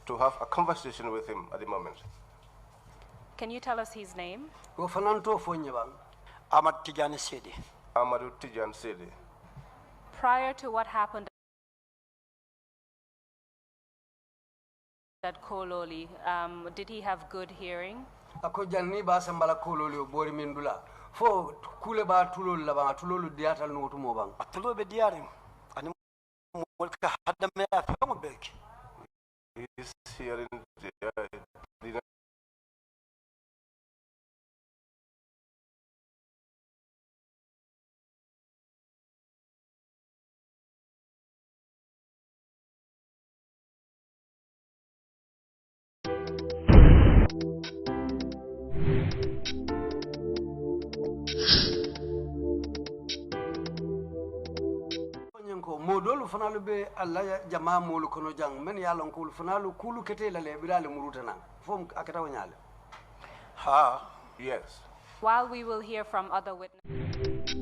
to have a conversation with him at the moment. Can you tell us his name? Ahmad Tijani Sidi. Amadou Tijan Sidi. Prior to what happened at Kololi, did he have good hearing? Ako janni ba sambala Kololi o bori mindula. Fo kule ba tulol la ba tulolu diatal no to mo bang. Atulo be diaring. Ani molka hadda me afamo bek. He's here in the modolu fanalu be alla jama molu kono jang men yalon ko fanalu kulu kete la le bilale murutana fom akata wanyale ha yes. While we will hear from other witnesses,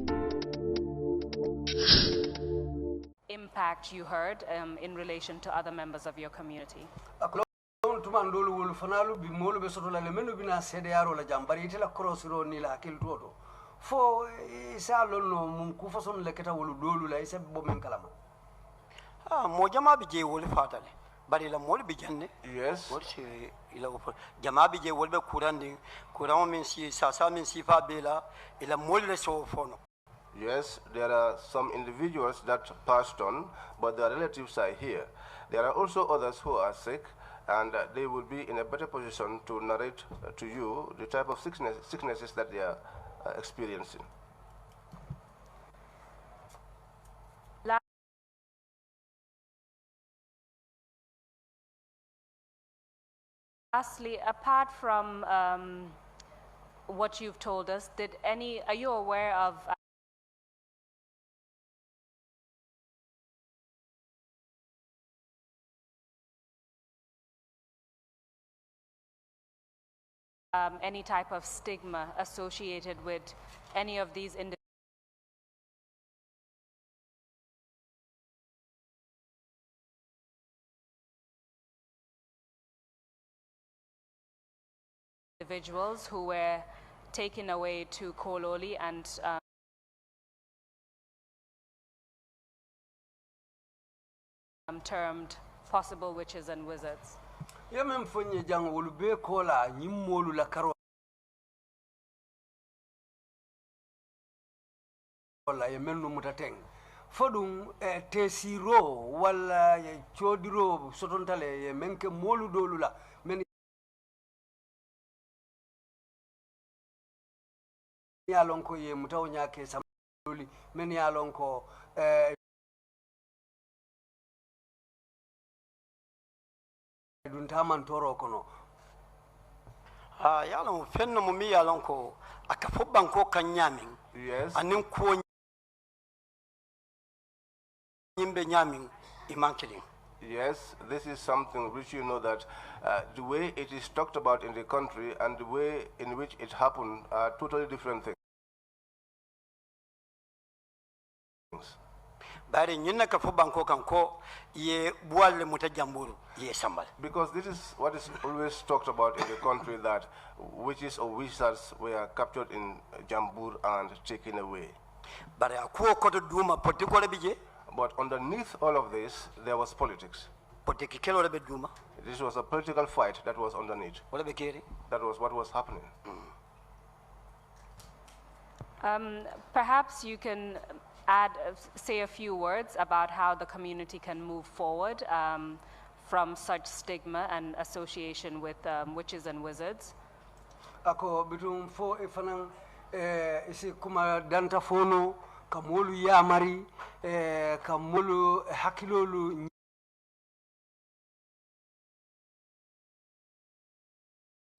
impact you heard in relation to other members of your community. Tumandolu wol fanalu bi molu be soto la le menu bina sede yaro la jambari itela crossiro ni la akil toto fo isa lonno mum ku façon le keta wolu dolu la isa bo men kalama mo jama bi je wol fatale bari la mol bi janne Yes. wol si ila ko jama bi je wol be kurandi kuran min si sa min si fa bela ila mol le so fono. Yes, there are some individuals that passed on, but their relatives are here. There are also others who are sick, and they will be in a better position to narrate to you the type of sicknesses that they are experiencing. Lastly, apart from what you've told us, are you aware of any type of stigma associated with any of these individuals who were taken away to Kololi and termed possible witches and wizards? Yemem fonye jang wolu be kola nyimmolu la karo wala yemenno mutateng fodum tesiro wala chodiro sotontale ye menke molu dolula men yalon ko ye mutaw nyake samoli men yalon ko duntaman toro kono yalon fenno mo mi yalon ko akafo banko kanyamin. Yes. Anin ko nyimbe nyamin imankeli. Yes, this is something which you know that the way it is talked about in the country and the way in which it happened are totally different things. Because this is what is always talked about in the country, that witches or wizards were captured in Jamburr and taken away. But underneath all of this, there was politics. This was a political fight that was underneath. That was what was happening. Perhaps you can say a few words about how the community can move forward from such stigma and association with witches and wizards. Ako bitum fo ifanang isi kuma danta fono kamolu yamari kamolu hakilolu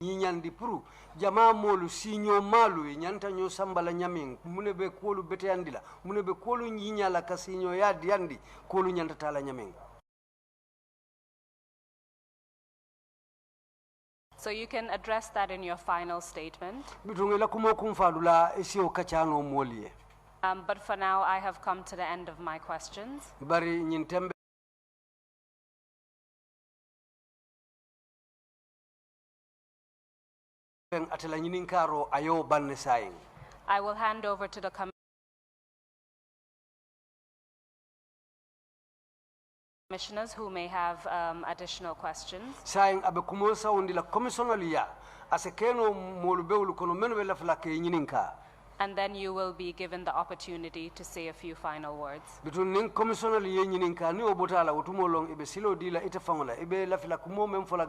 nyandi puru jama molu sinyo malu nyanta nyo sambala nyamin mune be kolu bete andila mune be kolu nyinyala ka sinyo ya diandi kolu nyanta tala nyamin. So you can address that in your final statement. But for now, I have come to the end of my questions. atela ñininkaro ayo banne sayin. I will hand over to the commissioners who may have additional questions. Sayin abe kumo sawndi la commissioner ya ase keno molu bewlu kono menu be lafla ke ñininka. And then you will be given the opportunity to say a few final words. Between ning commissioner ye ñininka ni obotala wotumo long ibe silo dila ite fangola ibe lafla kumo mem fola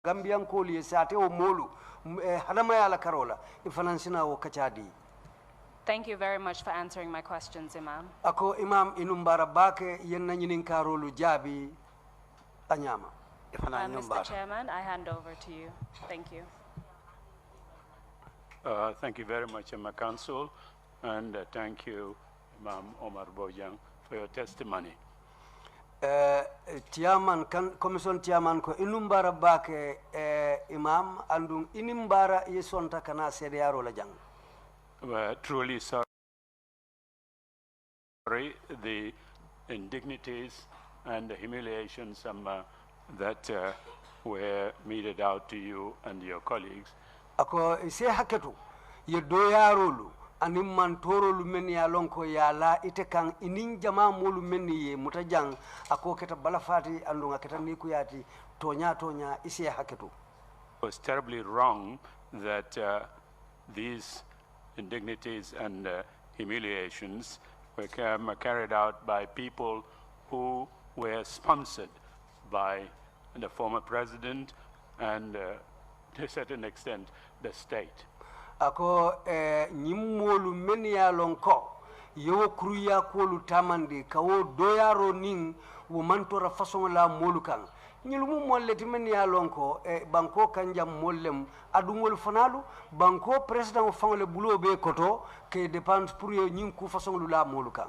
Gambian koli sate o molu hadama ya la karola ifanansina wo kachadi. Thank you very much for answering my questions, Imam. Ako Imam inumbara bake yenna ñininkarolu jabi anyama. Mr. Chairman, I hand over to you. Thank you. Thank you very much, Emma Council, and thank you, Imam Omar Bojang, for your testimony. Chairman, Commission Chairman, ko inumbara bake Imam andung inimbara yesonta kana sedeyaro la jang. We're truly sorry. The indignities and the humiliations that were meted out to you and your colleagues. Ako ise haketu ye doyarolu anim man torolu men ya lonko ya la ite kan inin jama molu men ye mutajang ako keta balafati andunga keta nikuyati tonya ise haketu. It was terribly wrong that these indignities and humiliations were carried out by people who were sponsored by the former president and to a certain extent the state. Ako nyimolu menia lonko yo kruya kolu tamandi kawo doyaro ning wo mantora façon la molukan ñilumu molleti menia lonko banko kanjam mollem adumol fanalu banko president fangole bulo be koto ke dépense pour yo ñing ku façon lu la molukan.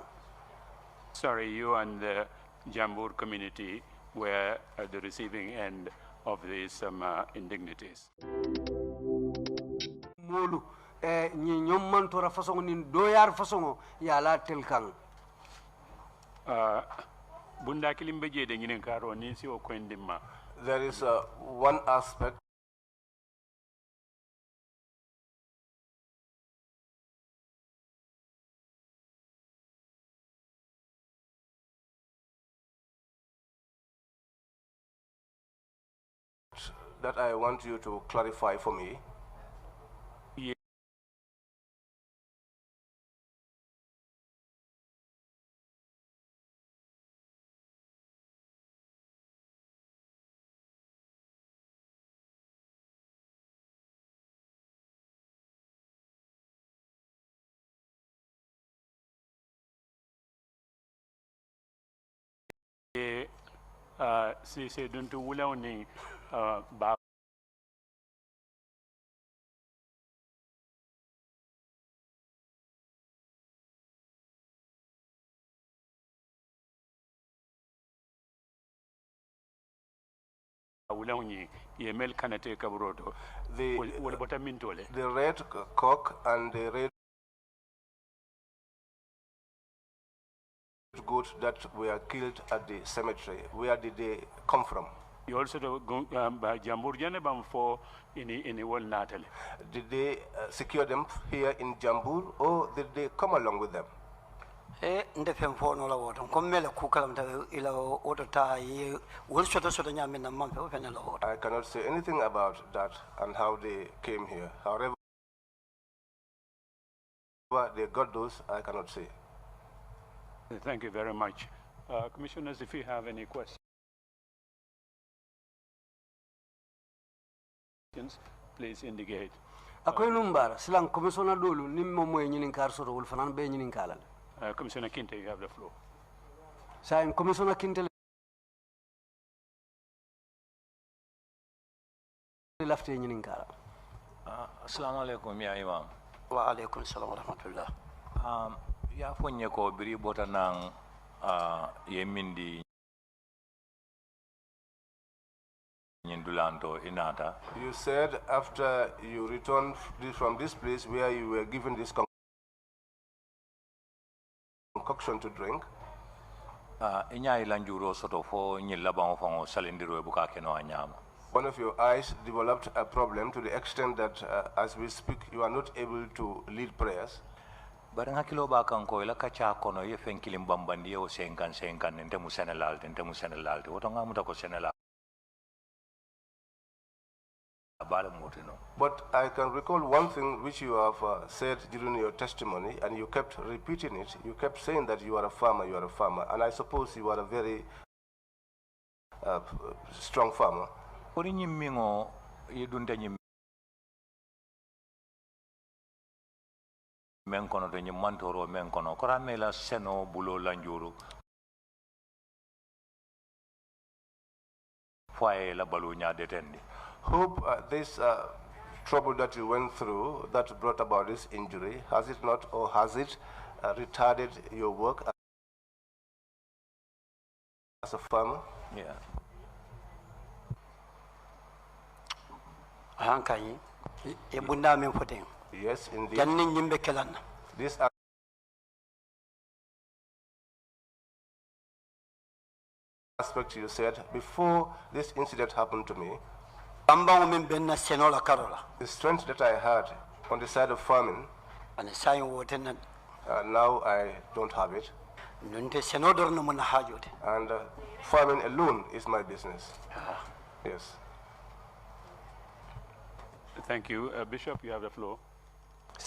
Sorry, you and the Jamburr community were at the receiving end of these indignities. Molu ñi ñom mantora façon nin doyar façon ya la telkan. Bunda kilimbe jede ñinen karo ni si o kwendima. There is one aspect that I want you to clarify for me. Si se duntu wulawni ba the red cock and the red goats that were killed at the cemetery, where did they come from? You also Jamburr Janebam for in wall Natalie. Did they secure them here in Jamburr, or did they come along with them? I cannot say anything about that and how they came here. However, they got those, I cannot say. Thank you very much. Commissioners, if you have any questions, please indicate. Akoy numbar silang commissioner dolu nimmo moy ñinin kar soto wol fanan be ñinin kalal. Commissioner Kinte, you have the floor. Saying Commissioner Kinte lafte ñinin kala. Assalamu alaikum ya Imam. Wa alaikum salam wa rahmatullah. Ya fonye ko biri bota nang yemindi nyindulanto inata. You said after you returned from this place where you were given this concoction to drink. inya ilanjuro soto fo nyilla bango fango salindiro buka keno anyama. One of your eyes developed a problem to the extent that as we speak, you are not able to lead prayers. Baranga kilo ba kan ko ila kacha kono ye fenkilim bambandi o senkan ntemu senelal woto ngamuta ko senelal. But I can recall one thing which you have said during your testimony, and you kept repeating it. You kept saying that you are a farmer, and I suppose you are a very strong farmer. Menkono de mantoro menkono koramela seno bulo lanjuru foye la balunya detendi. Hope this trouble that you went through that brought about this injury, has it not, or has it retarded your work as a farmer? Yeah. Yes, indeed. This aspect you said, before this incident happened to me, the strength that I had on the side of farming, now I don't have it. And farming alone is my business. Yes. Thank you. Bishop, you have the floor.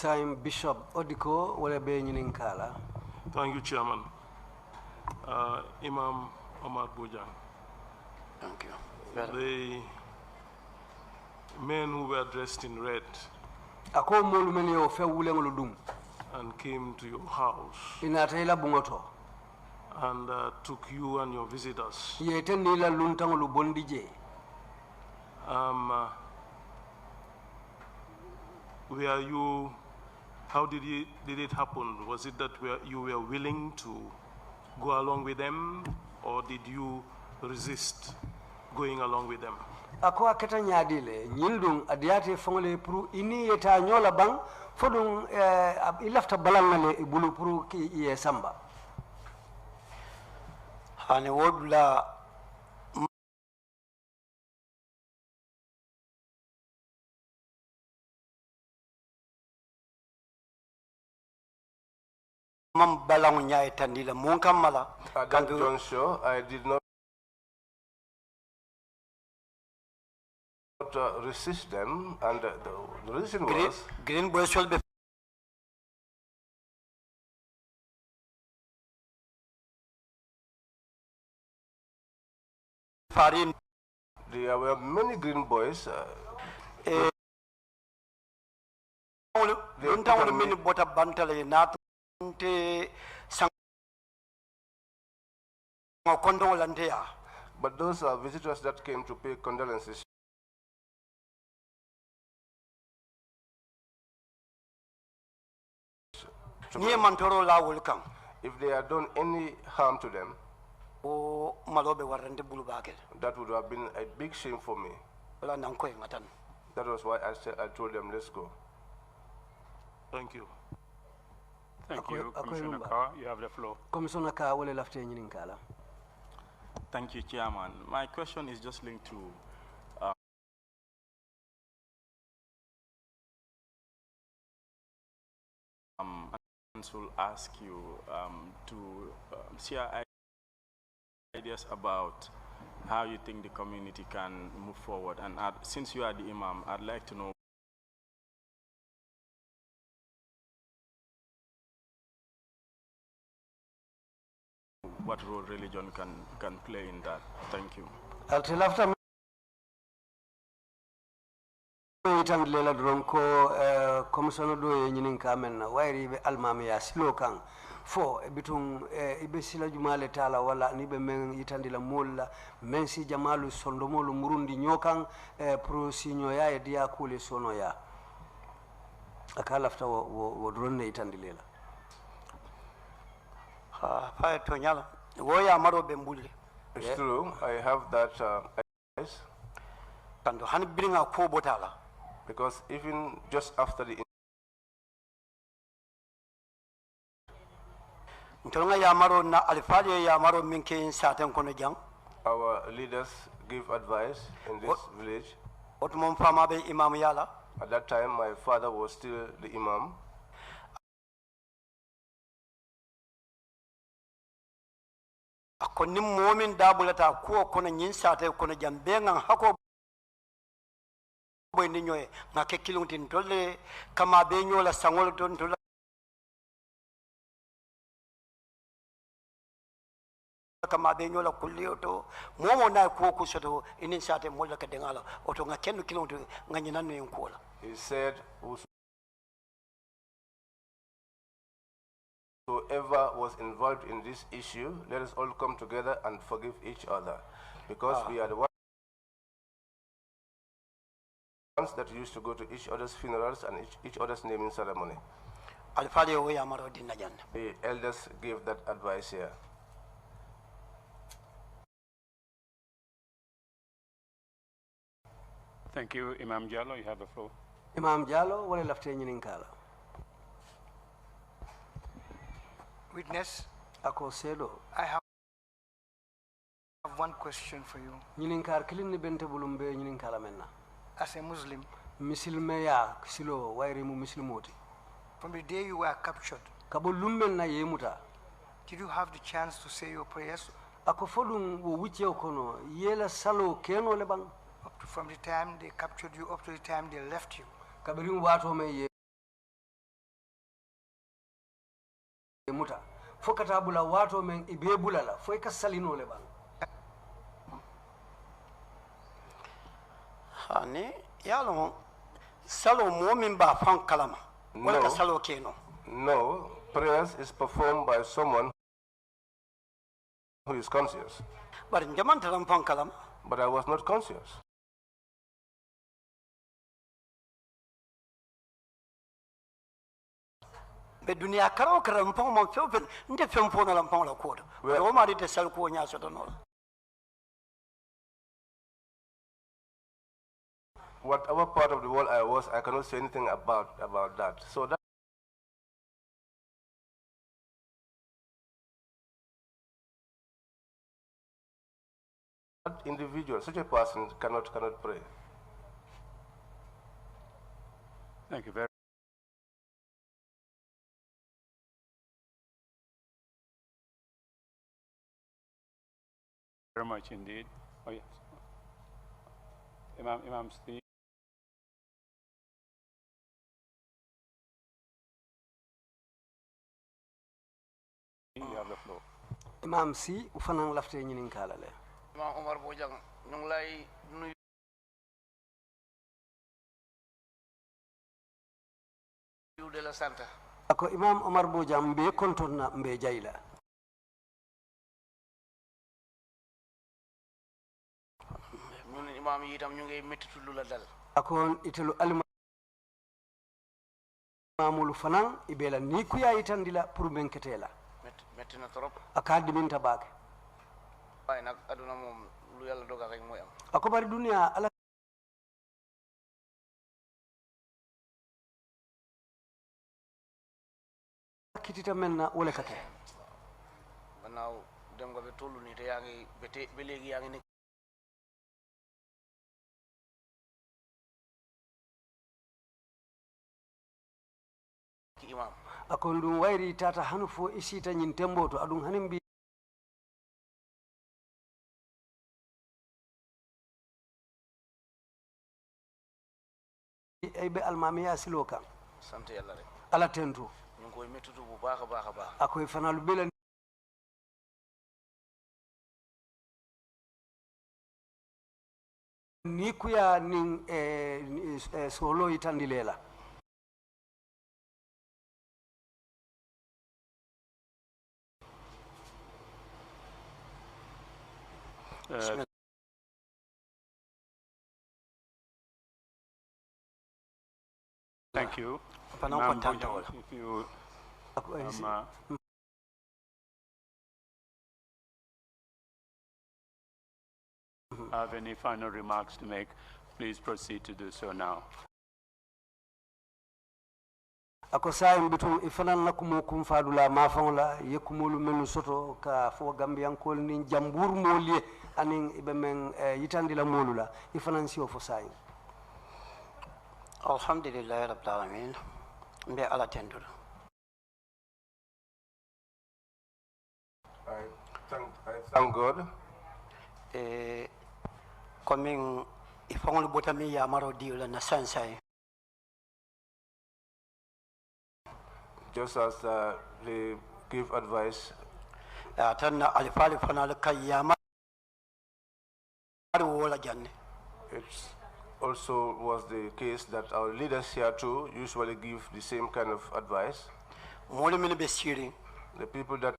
I'm Bishop Odiko, Kala. Thank you, Chairman. Imam Omar Bojang. Thank you. The men who were dressed in red and came to your house and took you and your visitors. Were you, how did it happen? Was it that you were willing to go along with them, or did you resist going along with them? Ako aketa nyadile nyildung adiate fongole pru ini yeta nyola bang fodung ilafta balangale ibulu pru ki ye samba hani wodula mam balangu nyaay tandila mon kamala at that juncture I did not resist them, and the reason was green boys will be farin. There were many green boys. But those are visitors that came to pay condolences. If they had done any harm to them, that would have been a big shame for me. That was why I told them, let's go. Thank you. Thank you, Commissioner Carr. You have the floor. Commissioner Carr, will left in Kala. Thank you, Chairman. My question is just linked to will ask you to share ideas about how you think the community can move forward. And since you are the Imam, I'd like to know what role religion can play in that. Thank you. Until after lela dron ko commissioner do nyinin kamen na wayri be almami ya silo kan fo bitum ibe sila jumale tala wala ni be men yitandila mulla men si jamalu sondomolu murundi nyokan pro sinyo ya dia kule sono ya akala afta wo dron ne yitandilela fa to nyala wo ya maro be mbulle. It's true, I have that advice. Kando han bringa ko botala. Because even just after the ntolonga ya maro na alfali ya maro minke saten kono jang Our leaders give advice in this village. otmon fama be imam yala At that time, my father was still the imam. akoni momin dabulata ko kono nyin sate kono jambe ngan hako boy ni nyoy ngake kiluntin tolle kama be nyola sangol ton tolla kama be nyola kulliyo to momo na ko ko soto inin sate molla ka dengala oto ngaken kilunto nganyina no yenkola. He said, whoever was involved in this issue, let us all come together and forgive each other, because we are the ones that used to go to each other's funerals and each other's naming ceremony. The elders gave that advice here. Thank you, Imam Jallo. You have the floor. Imam Jallo, wala lafte nyinin kala. Witness, Ako sedo. I have one question for you. Nyinin kar kilin ni bente bulumbe nyinin kala menna. As a Muslim, Misilmeya silo wairi mu muslimoti. from the day you were captured, Kabo lumben na yemuta. did you have the chance to say your prayers Ako fodum wo wuche okono yela salo keno lebang. from the time they captured you up to the time they left you? Kabirin wato me yemuta. Fokata bula wato men ibe bulala foi ka salino lebang. Hani yalo salo momin ba fan kalama wala ka salo keno. No, prayers is performed by someone who is conscious. But jaman taram fan kalama. But I was not conscious. Be dunia karo karam pon mo fefen nde fem pon la pon la kodo. O ma de sal ko nya so no. Whatever part of the world I was, I cannot say anything about that. So that individual, such a person cannot pray. Thank you very much indeed. Oh yes. Imam Steve. You have the floor. Imam si ufanang lafte nyinin kala le. Imam Omar Bojang ñu ngi lay nuyu de la santa. Ako Imam Omar Bojang mbe kontonna mbe jayla. ñun imam yi itam ñu ngi mettitu lu la dal. Ako itelu alimamulu fanan ibela ni kuya itandila pour benketela. Metti na trop. Akadi minta bake. Waaye nag aduna moom lu yàlla dogal rek mooy am. Ako bari dunia ala kitita menna wala kake. Gannaaw dem nga ba tollu nii te yaa ngi ba léegi yaa ngi nekk imam. Ako ndum wairi tata hanu fo isita nyin temboto adum hanim bi ay be almamiya siloka. Sant yàlla rek. Ala tentu. ñu ngi koy mettitu bu baax a baax a baax. Akoy fanalu bela ni kuya ning solo itandilela. Thank you. Imam Bojang, if you have any final remarks to make, please proceed to do so now. ako sayim bitum ifanan nakumo kum fadula mafon la yekumolu menu soto ka fo gambian kol ni Jamburr molie anin ibe men yitandi la molula ifanan si o fo sayim. Alhamdulillah rabbil alamin mbe ala tendul. I thank God. Coming if only botami yamaro deal na sansai. Just as they give advice. Tanna alifali fanal kayama wala janne. It also was the case that our leaders here too usually give the same kind of advice. The people that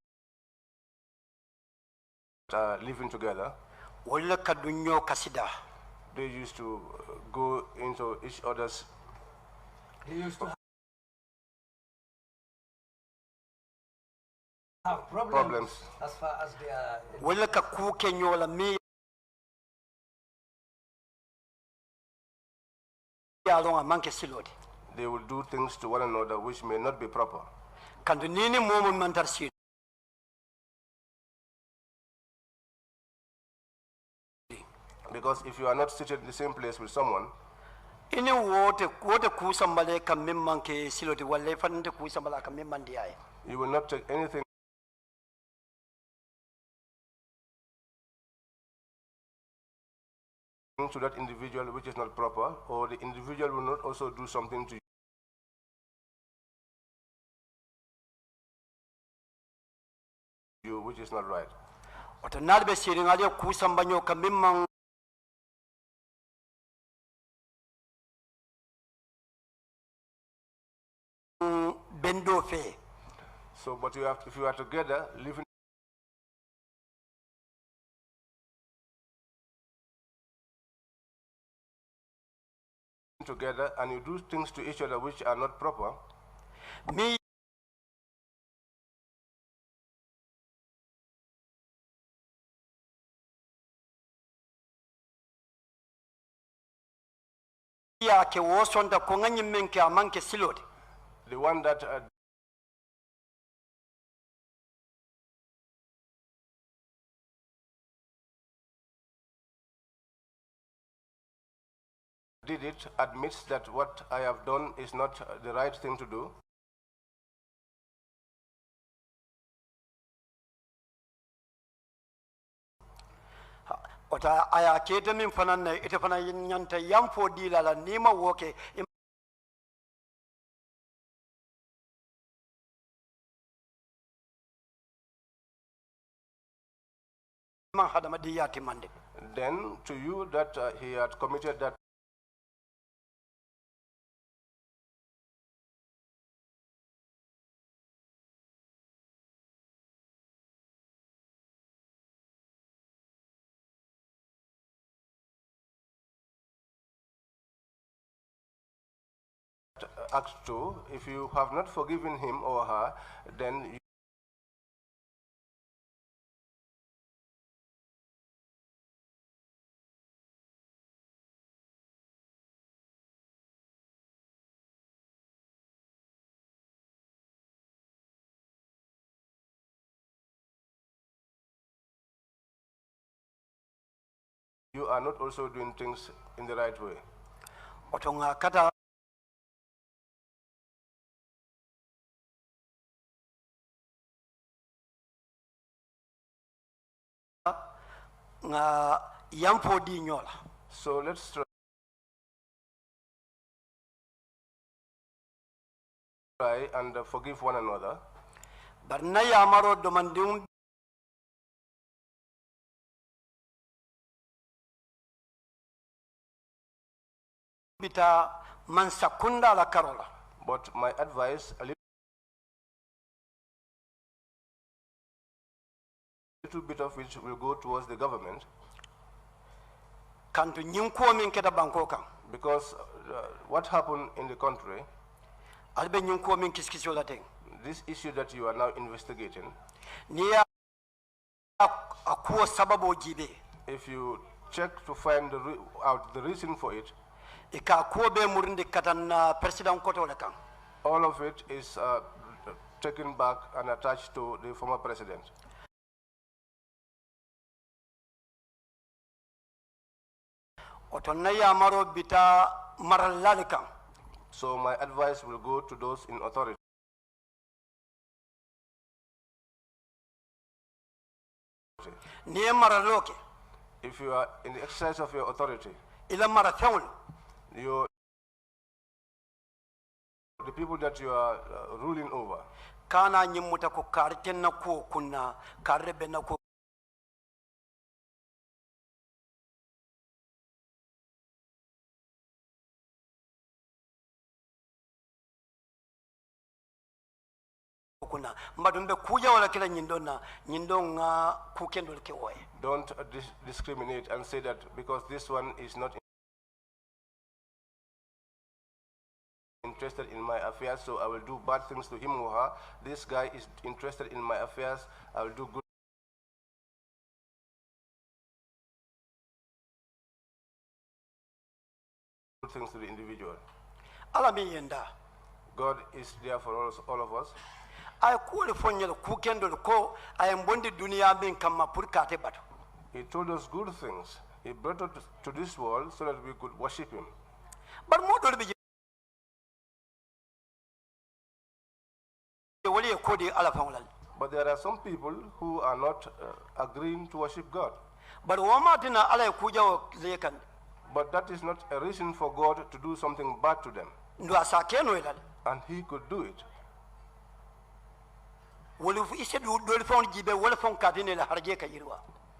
are living together, they used to go into each other's. They used to have problems as far as they are. They will do things to one another which may not be proper. Because if you are not seated in the same place with someone, you will not take anything to that individual which is not proper, or the individual will not also do something to you which is not right. So, but you have, if you are together, living together, and you do things to each other which are not proper, me the one that did it admits that what I have done is not the right thing to do. Ota aya kete min fanan ite fana nyanta yam fo dila la nima woke then to you that he had committed that act to, if you have not forgiven him or her, then you are not also doing things in the right way. Otonga kata so let's try and forgive one another. But my advice, a little bit of which will go towards the government, because what happened in the country, this issue that you are now investigating, if you check to find out the reason for it, all of it is taken back and attached to the former president. So my advice will go to those in authority. If you are in the exercise of your authority, the people that you are ruling over, don't discriminate and say that because this one is not interested in my affairs, so I will do bad things to him or her. This guy is interested in my affairs, I will do good things to the individual. God is there for all of us. He told us good things. He brought us to this world so that we could worship him. But there are some people who are not agreeing to worship God. But that is not a reason for God to do something bad to them. And he could do it.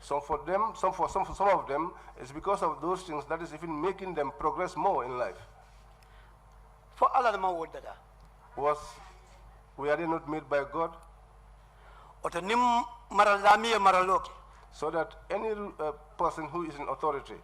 So for them, some of them, it's because of those things that is even making them progress more in life. Were they not made by God? So that any person who is in authority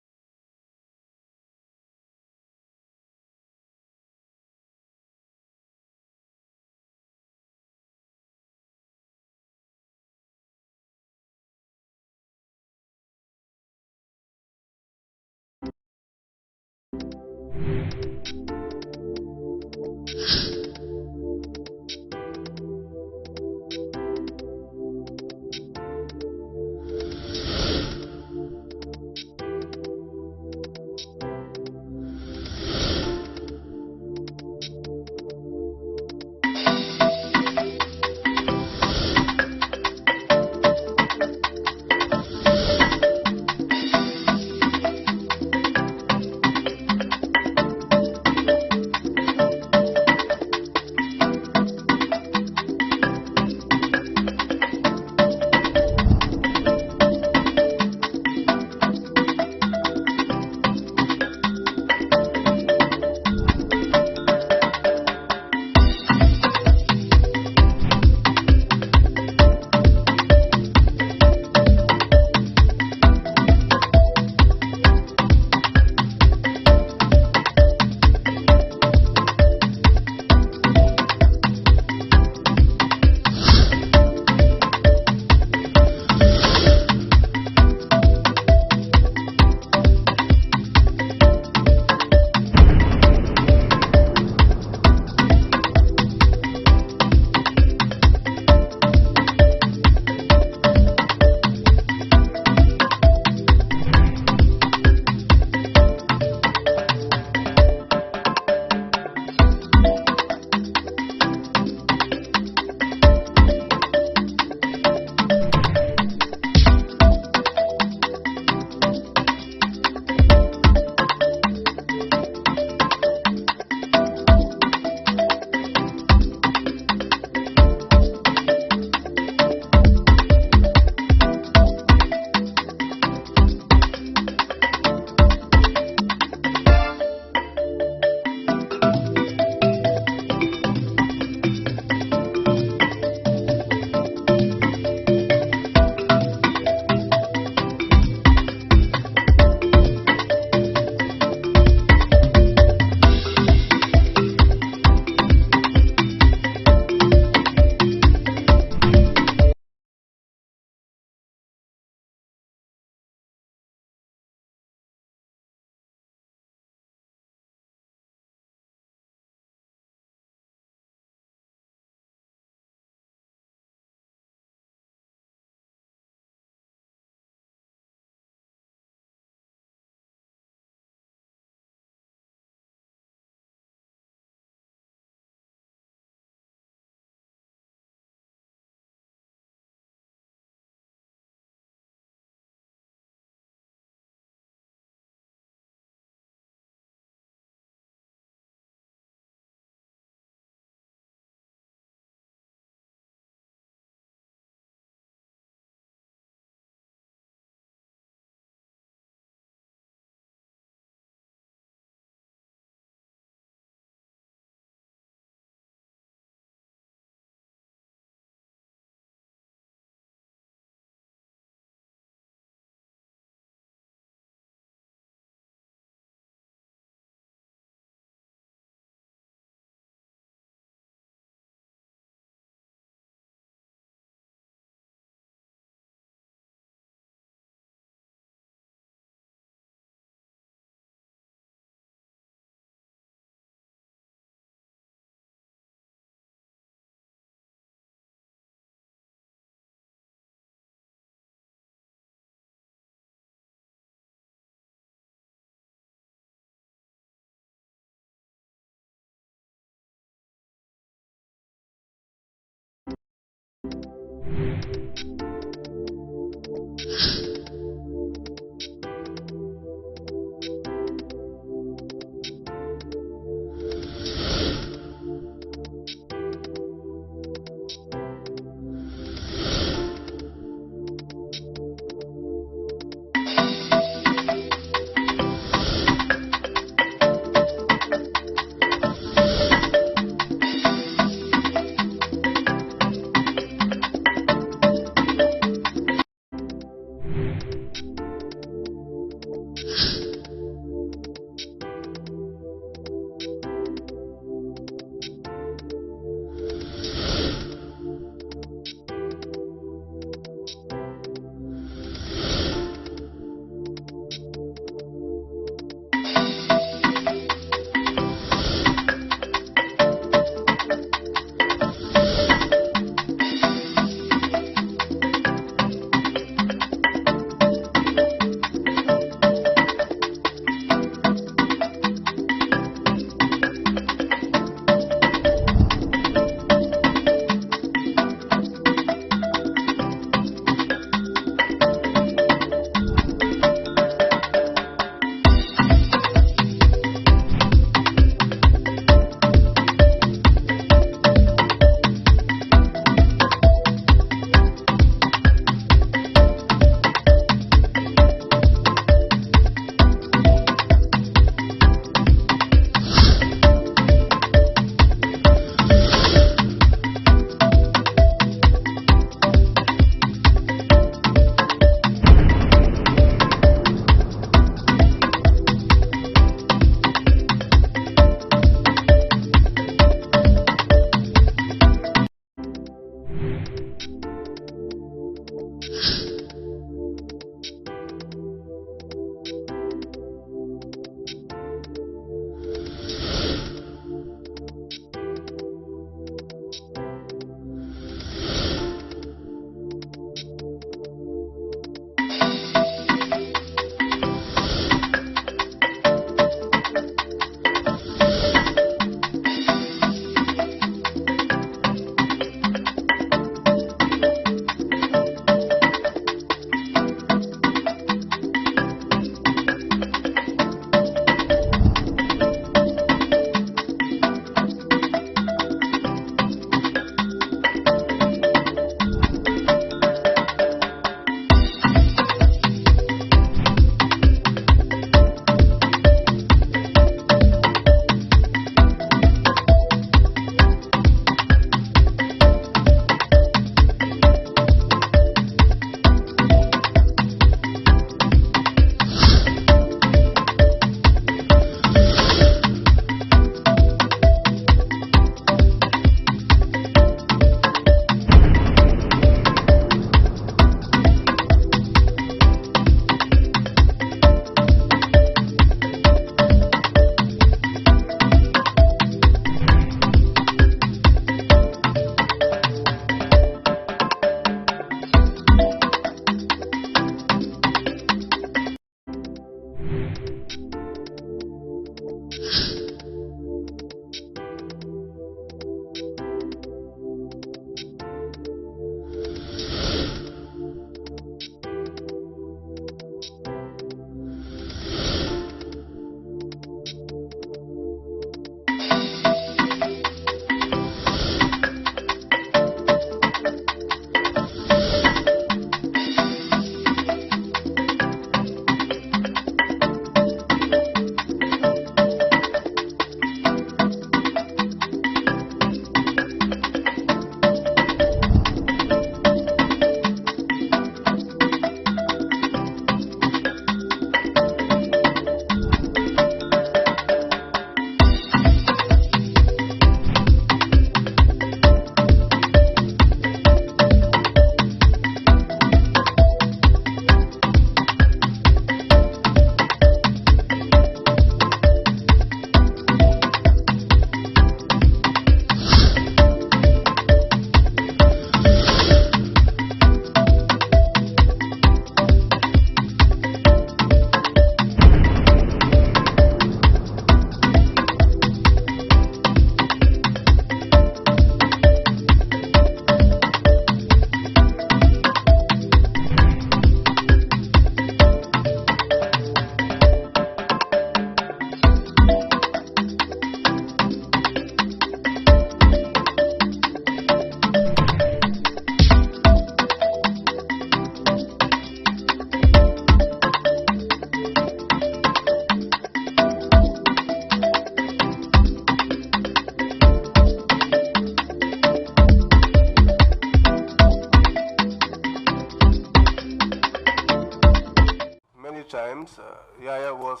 Times, Yaya was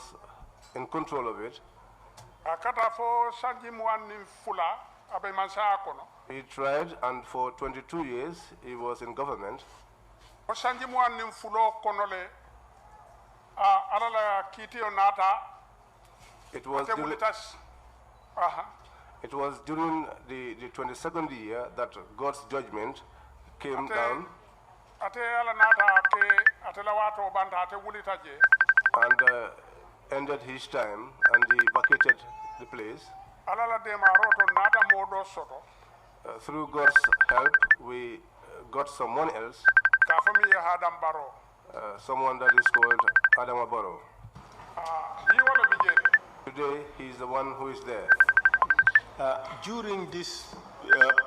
in control of it. He tried, and for 22 years he was in government. It was during the 22nd year that God's judgment came down. And ended his time, and he vacated the place. Through God's help, we got someone else, someone that is called Adama Barrow. Today, he is the one who is there. During this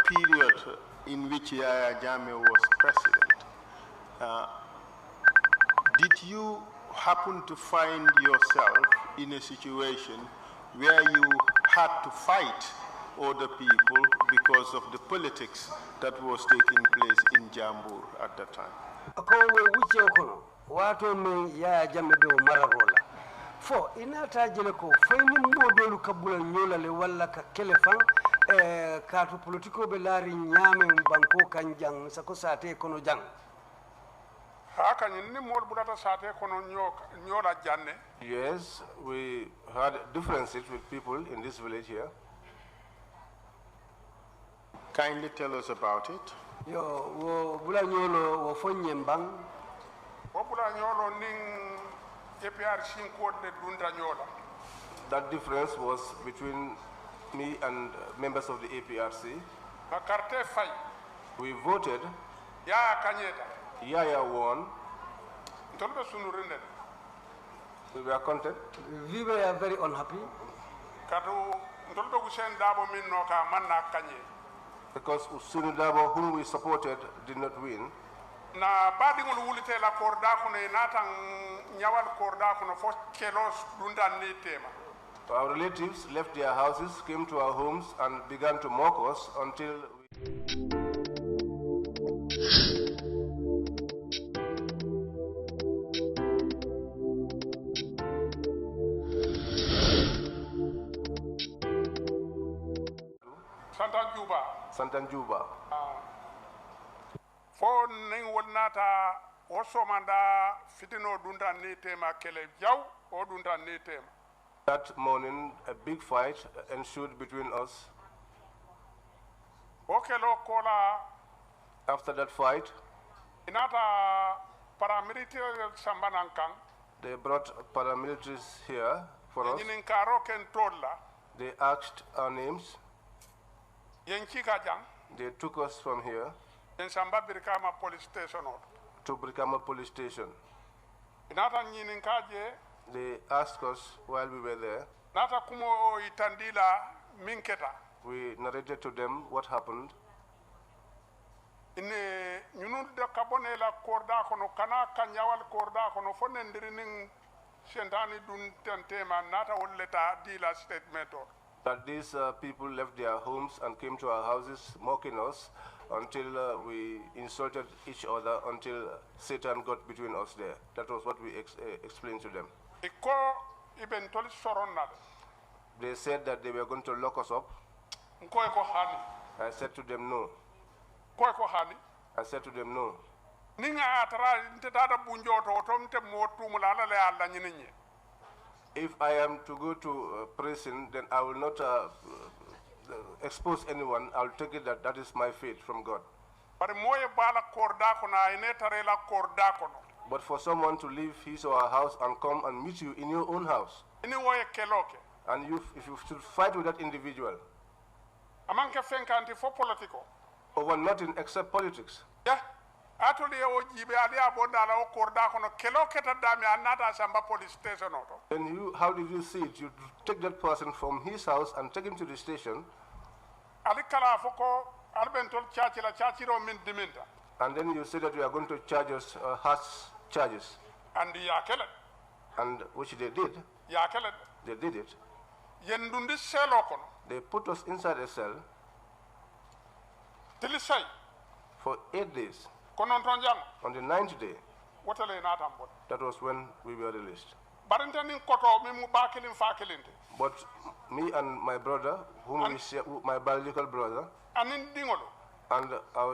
period in which Yaya Jammeh was president, did you happen to find yourself in a situation where you had to fight other people because of the politics that was taking place in Jamburr at that time? Fo inata jele ko fayni modolu kabula nyola le walla ka kelefan kaatu politiko be laari nyame banko kanjang sako sate kono jang. Yes, we had differences with people in this village here. Kindly tell us about it. Yo, wo bula nyolo wo fonye mbang. Wo bula nyolo ning That difference was between me and members of the APRC. We voted. Yaya won. We were content. We were very unhappy. Because Usunu Dabo, whom we supported, did not win. Na badingol wulite la korda kuno inatan nyawal korda kuno fo kelos dunda netema. Our relatives left their houses, came to our homes, and began to mock us until Santanjuba. Fo ning wonnata o somanda fitino dunda netema kele jaw o dunda netema. That morning, a big fight ensued between us. After that fight, inata paramilitary sambanankang. They brought paramilitaries here for us. They asked our names. They took us from here to Brikama police station. They asked us while we were there. We narrated to them what happened. That these people left their homes and came to our houses mocking us until we insulted each other until Satan got between us there. That was what we explained to them. They said that they were going to lock us up. I said to them no. I said to them no. If I am to go to prison, then I will not expose anyone. I will take it that is my fate from God. But for someone to leave his or her house and come and meet you in your own house, and if you should fight with that individual over nothing except politics, then how did you see it? You take that person from his house and take him to the station, and then you say that you are going to charge us harsh charges. And which they did. They did it. They put us inside a cell for 8 days. On the 9th day, that was when we were released. But me and my brother, whom we share, my biological brother, and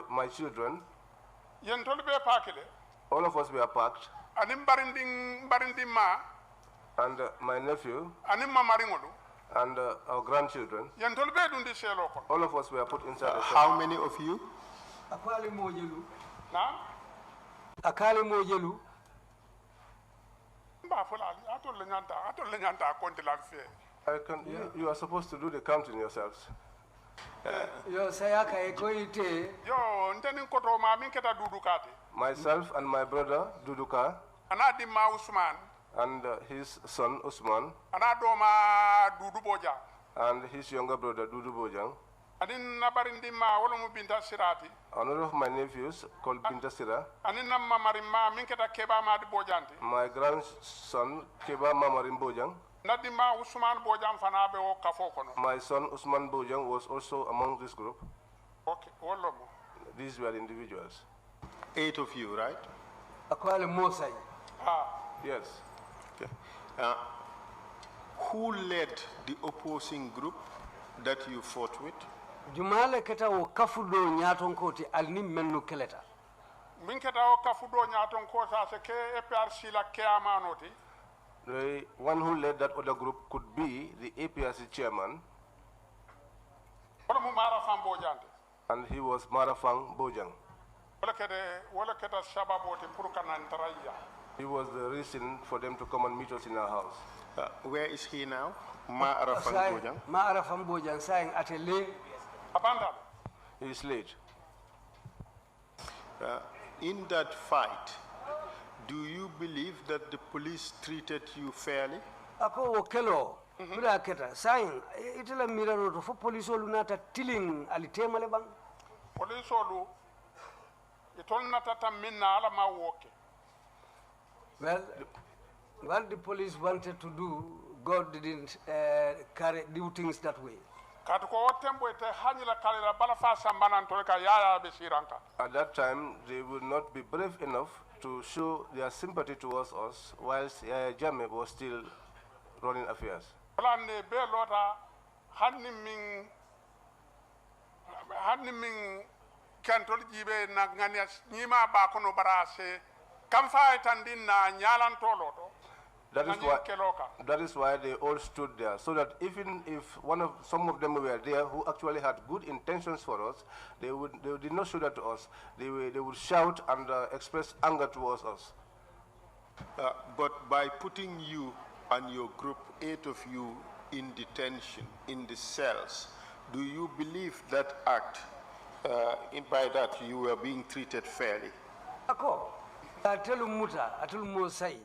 my children, all of us were packed. And my nephew and our grandchildren, all of us were put inside the cell. How many of you? You are supposed to do the counting yourselves. Myself and my brother Duduka and his son Usman and his younger brother Dudu Bojang. Another of my nephews called Binta Sira. My grandson Keba Mamarim Bojang. My son Usman Bojang was also among this group. These were individuals. 8 of you, right? Yes. Okay. Who led the opposing group that you fought with? Jumale keta wo kafudo nyaton koti alni mennu keleta. Min keta wo kafudo nyaton kota se ke APRC la ke amanoti. The one who led that other group could be the APRC chairman. And he was Marafang Bojang. He was the reason for them to come and meet us in our house. Where is he now? Marafang Bojang? Marafang Bojang saying at a lane. He is late. In that fight, do you believe that the police treated you fairly? Ako wokelo bila keta saying itela miraro to fo police olu nata tiling alitema le bang. Police olu itol nata minna ala ma woke. Well, what the police wanted to do, God didn't do things that way. At that time, they would not be brave enough to show their sympathy towards us, whilst Jamburr was still running affairs. That is why they all stood there, so that even if some of them were there who actually had good intentions for us, they did not show that to us. They would shout and express anger towards us. But by putting you and your group, 8 of you, in detention, in the cells, do you believe that act, by that you were being treated fairly? Ako, atelu muta, atelu mosai,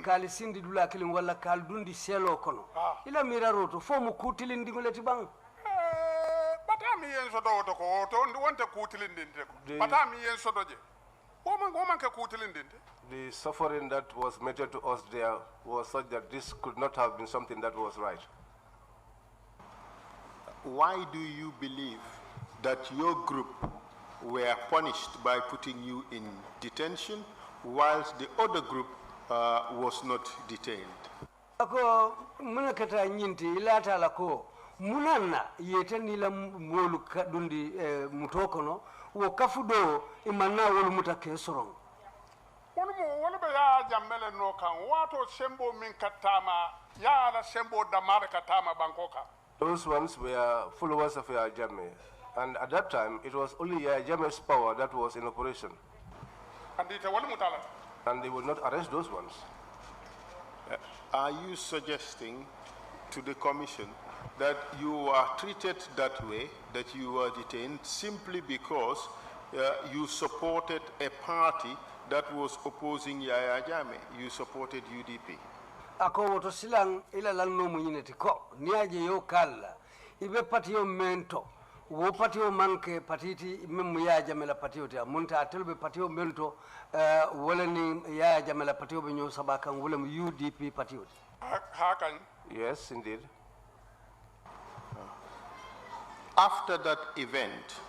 kali sindi dula kilin wala kal dundi selo kono. Ila mira roto, fomu kutili ndigoleti bang. Batami yen sodo to ko to wonte kutilin dinde ko. Batami yen sodo je. Woman ke kutilin dinde. The suffering that was meted to us there was such that this could not have been something that was right. Why do you believe that your group were punished by putting you in detention, whilst the other group was not detained? Ako muna kata nyinti ilata lako munana yete nila molu dundi mutokono wo kafudo imana wolu mutake sorong. Wolu be ya jammele no kan wato sembo min katama ya la sembo damar katama bankoka. Those ones were followers of Yahya Jammeh, and at that time it was only Yahya Jammeh's power that was in operation. And they would not arrest those ones. Are you suggesting to the commission that you are treated that way, that you were detained simply because you supported a party that was opposing Yahya Jammeh? You supported UDP. Ako woto silang ila lanno munyineti ko niaje yo kala ibe patio mento wo patio manke patiti memu ya jamela patio te munta atelbe patio mento wala ni ya jamela patio be nyo sabakan wala mu UDP patio. Hakan? Yes, indeed. After that event,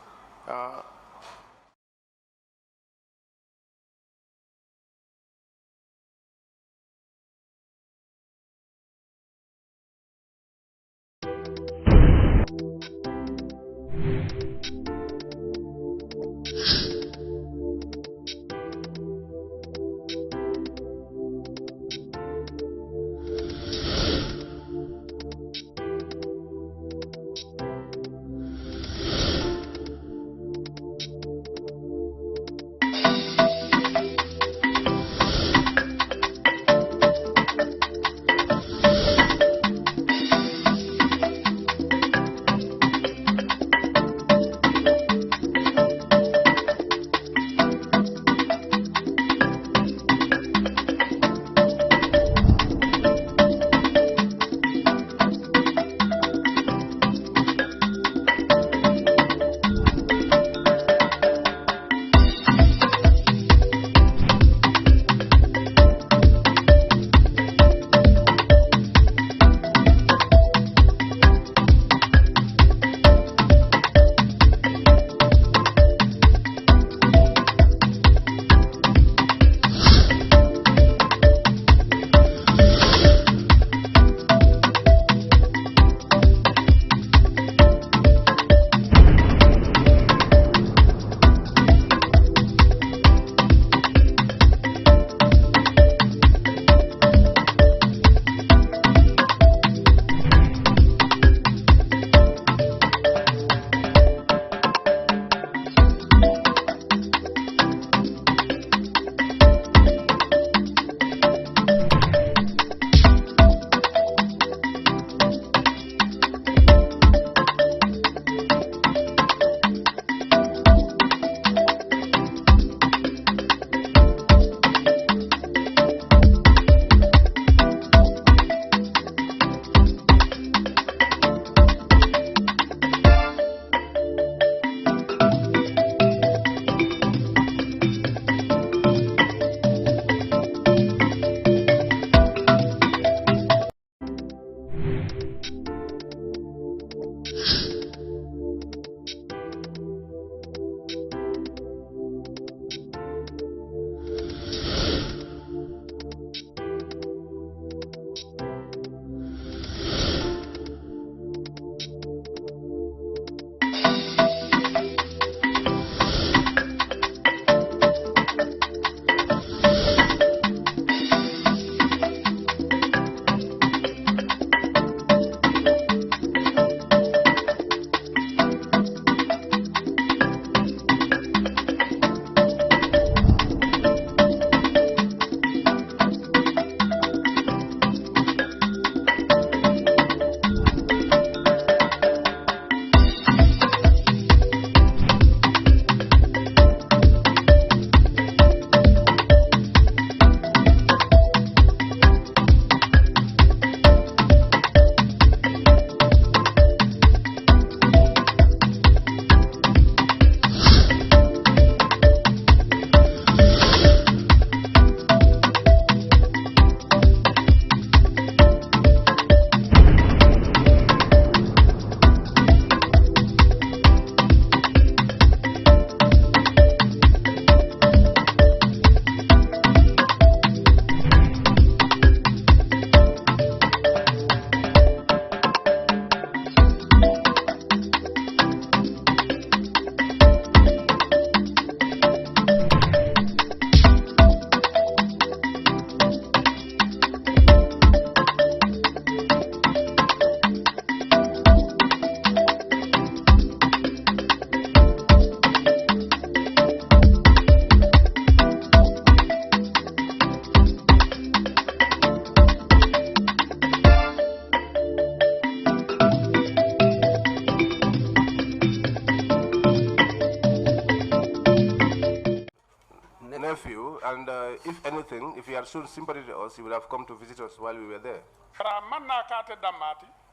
if anything, if he had shown sympathy to us, he would have come to visit us while we were there.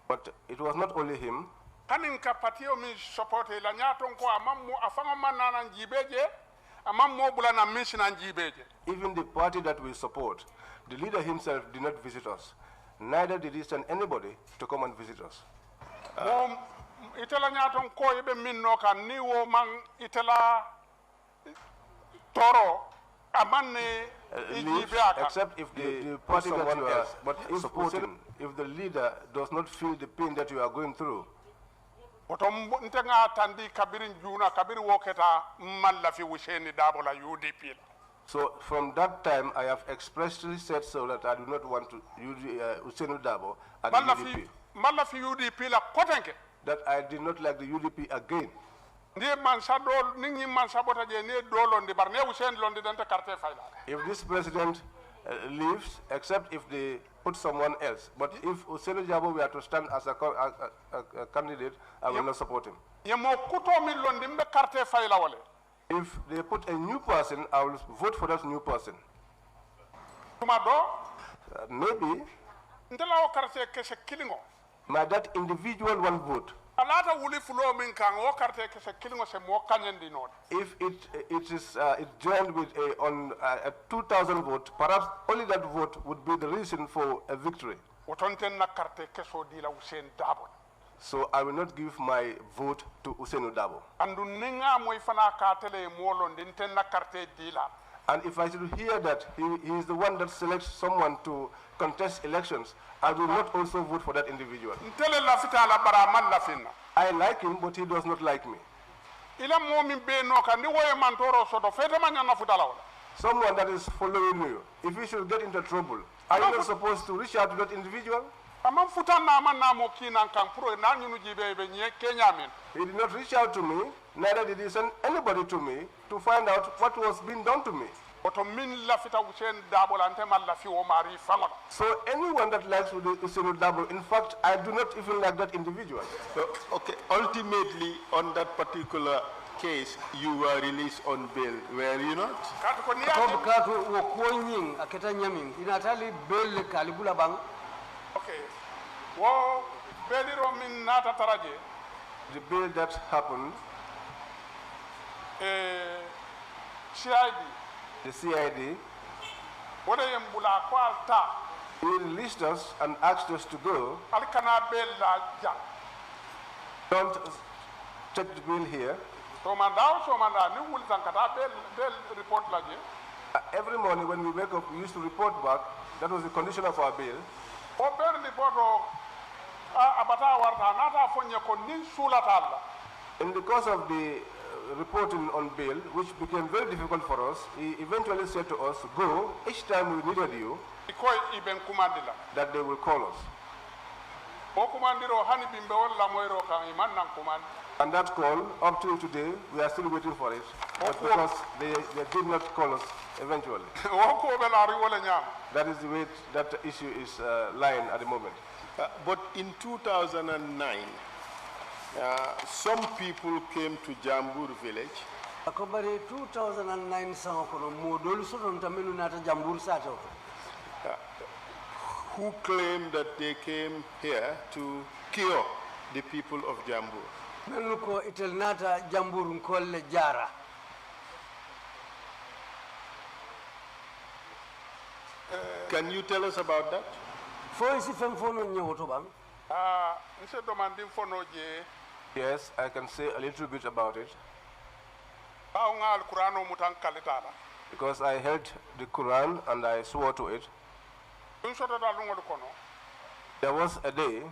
But it was not only him. Even the party that we support, the leader himself did not visit us. Neither did he send anybody to come and visit us. Except if the party that you are supporting, if the leader does not feel the pain that you are going through. So from that time, I have expressly said so that I do not want to Usenu Dabo at the UDP. That I did not like the UDP again. If this president leaves, except if they put someone else. But if Usenu Dabo were to stand as a candidate, I will not support him. If they put a new person, I will vote for that new person. Maybe that individual one vote. If it joined with a 2,000 vote, perhaps only that vote would be the reason for a victory. So I will not give my vote to Usenu Dabo. And if I should hear that he is the one that selects someone to contest elections, I will not also vote for that individual. I like him, but he does not like me. Someone that is following you, if he should get into trouble, are you not supposed to reach out to that individual? He did not reach out to me, neither did he send anybody to me to find out what was being done to me. So anyone that likes Usenu Dabo, in fact, I do not even like that individual. Okay, ultimately, on that particular case, you were released on bail, were you not? Okay. Well, the bill that happened, the CID, he released us and asked us to go. Don't check the bill here. Every morning when we wake up, we used to report back. That was the condition of our bail. In the course of the reporting on bail, which became very difficult for us, he eventually said to us, go, each time we needed you, that they will call us. And that call, up till today, we are still waiting for it, but because they did not call us eventually. That is the way that issue is lying at the moment. But in 2009, some people came to Jamburr village. 2009 who claimed that they came here to cure the people of Jamburr. Can you tell us about that? Yes, I can say a little bit about it. Because I held the Quran and I swore to it. There was a day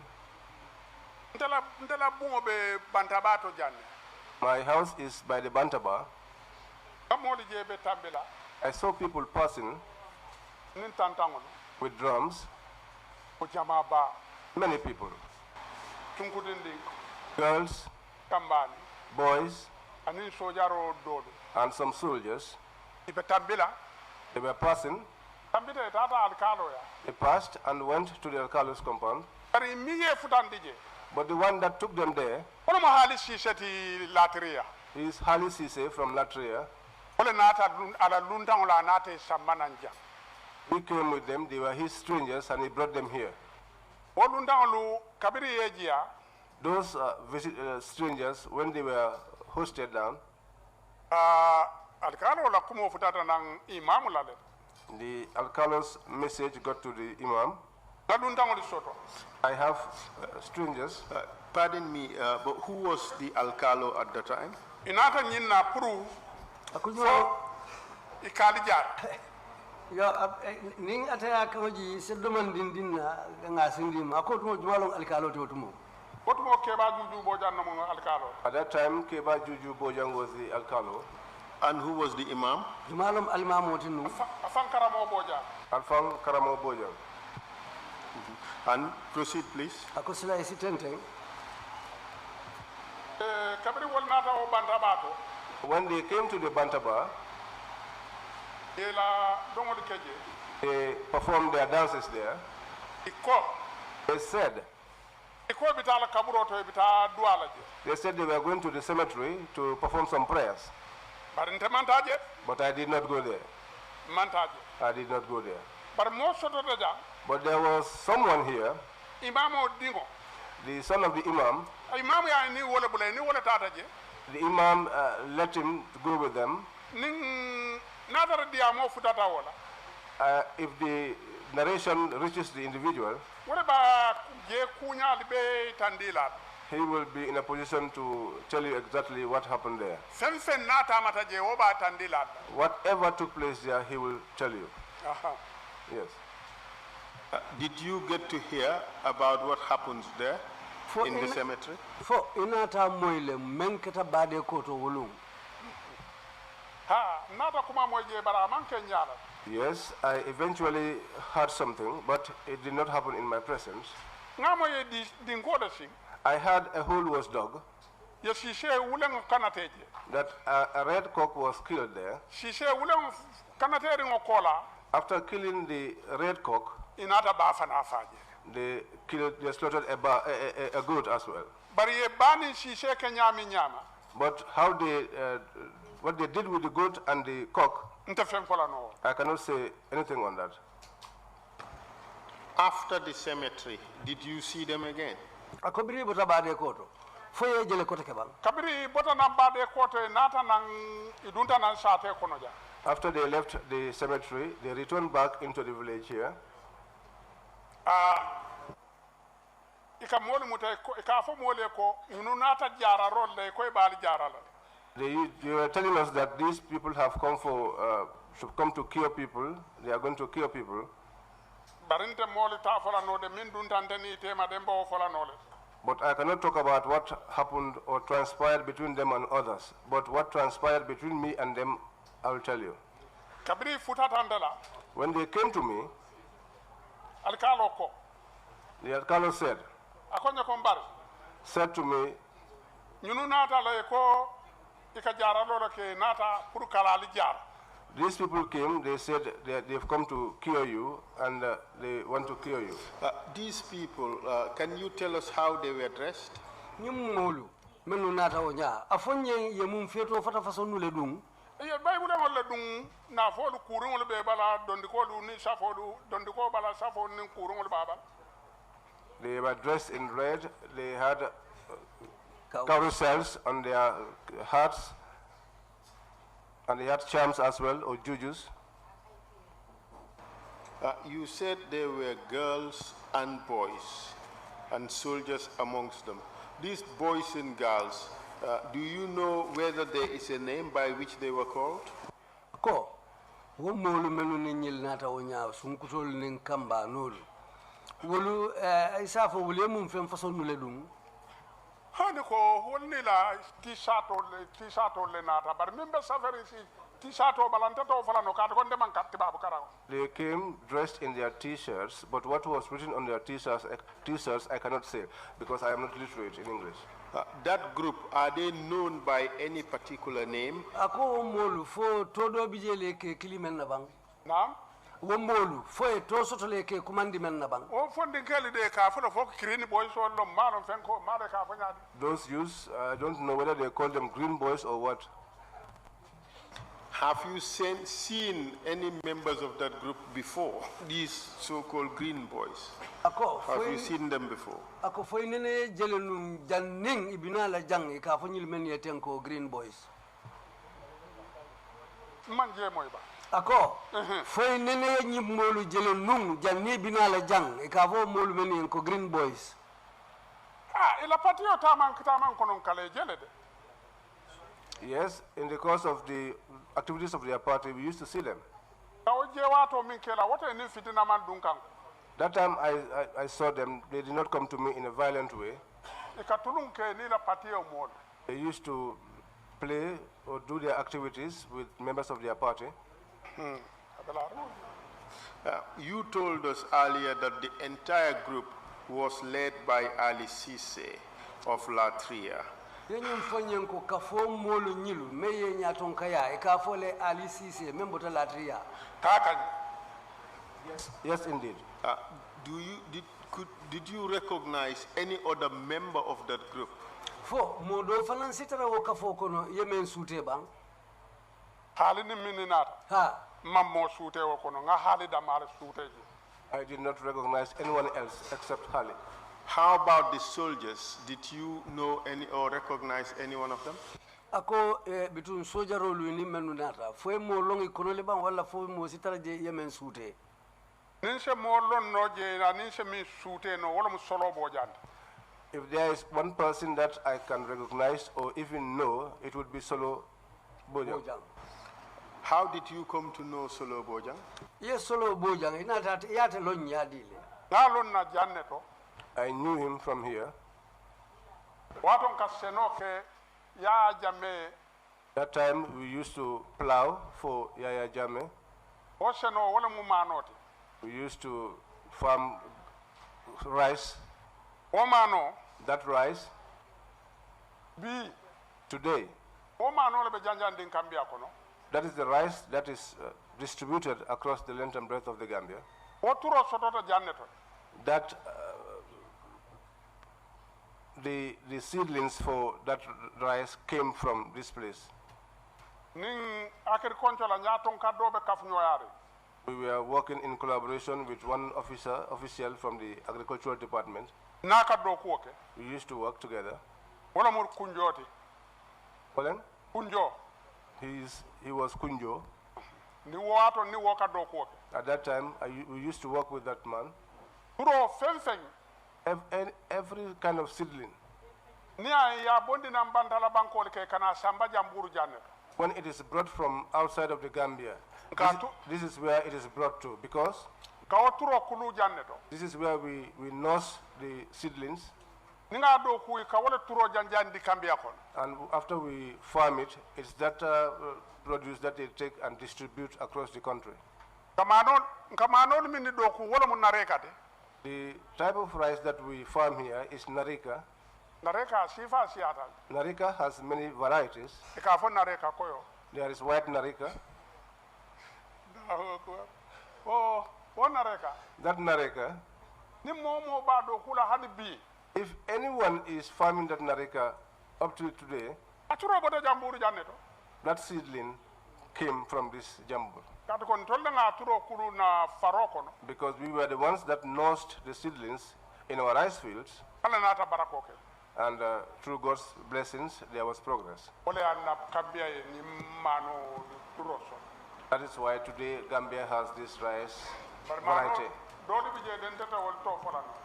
my house is by the Bantaba. I saw people passing with drums. Many people. Girls, boys, and some soldiers. They were passing. They passed and went to the Alcalo's compound. But the one that took them there is Hali Sise from Latria. Ole nata ala lundang la nata samananja. He came with them, they were his strangers, and he brought them here. O lundang lu kabiri ejia. Those strangers, when they were hosted down, alkalo la kumo futata nang imam lale. The alcalo's message got to the imam. La lundang lu soto. I have strangers. Pardon me, but who was the alcalo at the time? Inata nyina puru. So ikali jar. Ya ning ataya kawaji se domandin dinna ngasindim akot mo jwalong alkalo to tumo. Otumo Keba Juju Bojang no alcalo. At that time, Keba Juju Bojang was the alcalo. And who was the imam? Jumalum al-imam wotinu. Afan Karamo Bojang. Alfang Karamo Bojang. And proceed, please. Akosila isitente. Kabri wol nata o bantabato. When they came to the Bantaba, they performed their dances there. They said they were going to the cemetery to perform some prayers. But I did not go there. I did not go there. But there was someone here, the son of the Imam. The Imam let him go with them. If the narration reaches the individual, he will be in a position to tell you exactly what happened there. Whatever took place there, he will tell you. Yes. Did you get to hear about what happens there in the cemetery? For inata moile menketa bade koto wolung. Yes, I eventually heard something, but it did not happen in my presence. I heard a whole was dog. That a red cock was killed there. After killing the red cock, they slaughtered a goat as well. But how they, what they did with the goat and the cock, I cannot say anything on that. After the cemetery, did you see them again? Kabiri bota na bade kote nata nang idunta nan sate konoja. After they left the cemetery, they returned back into the village here. They were telling us that these people have come for should come to cure people. They are going to cure people. But I cannot talk about what happened or transpired between them and others. But what transpired between me and them, I will tell you. When they came to me, the alcalo said to me, these people came, they said they've come to cure you and they want to cure you. These people, can you tell us how they were dressed? They were dressed in red, they had carousels on their hats, and they had charms as well, or jujus. You said there were girls and boys, and soldiers amongst them. These boys and girls, do you know whether there is a name by which they were called? Ko, womolu melu ninyil nata onya sunkutol nin kamba nolu. Wolu isafo wule mum fem fason nule dung. Hani ko wonni la t-shirt le nata bar mimbe safari si t-shirt o balanta to fala no kata konde man katti babu karaw. They came dressed in their t-shirts, but what was written on their t-shirts I cannot say because I am not literate in English. That group, are they known by any particular name? Ako molu fo todo bijele ke kilimen na bang. Naam. Womolu fo e to sotole ke kumandi men na bang. O fondi keli de ka fo fo kirini boys o lo maro fenko mare ka fo nyaadi. Those youths, I don't know whether they call them green boys or what. Have you seen any members of that group before, these so-called green boys? Have you seen them before? Ako foi nene jelenum janning ibinala jang ka fo nyil men yeten ko green boys. Man je moy ba. Ako foi nene nyimolu jelenum janni binala jang ka fo molu men ko green boys. Ah, ila patio taman konon kale jele de. Yes, in the course of the activities of their party, we used to see them. That time I saw them, they did not come to me in a violent way. They used to play or do their activities with members of their party. You told us earlier that the entire group was led by Ali Cisse of La Tria. Yenyum fanyen ko kafo molu nyilu meye nyaton kaya e kafo le Ali Cisse membo to La Tria. Yes, indeed. Did you recognize any other member of that group? Fo modo fanan sitara wo kafo kono yemen sute bang. Hali ni mininata. Ha. Mammo sute wo kono nga hali da mala sute ji. I did not recognize anyone else except Hali. How about the soldiers? Did you know any or recognize any one of them? Ako between soldier rolu ni menunata. Fo mo longi kono le bang wala fo mo sitara je yemen sute. Ninse mo lon no je na ninse mi sute no wala mo solo Bojang. If there is one person that I can recognize or even know, it would be Solo Bojang. How did you come to know Solo Bojang? Yes, Solo Bojang. I knew him from here. That time we used to plow for Yaya Jammeh. We used to farm rice. That rice today, that is the rice that is distributed across the length and breadth of the Gambia. That the seedlings for that rice came from this place. We were working in collaboration with one official from the agricultural department. We used to work together. He was Kunjo. At that time, we used to work with that man. Every kind of seedling. When it is brought from outside of the Gambia, this is where it is brought to, because this is where we nurse the seedlings. And after we farm it, it's that produce that they take and distribute across the country. The type of rice that we farm here is Narika. Narika has many varieties. There is white Narika. That Narika, if anyone is farming that Narika up to today, that seedling came from this Jamburr. Because we were the ones that nursed the seedlings in our rice fields. And through God's blessings, there was progress. That is why today Gambia has this rice variety.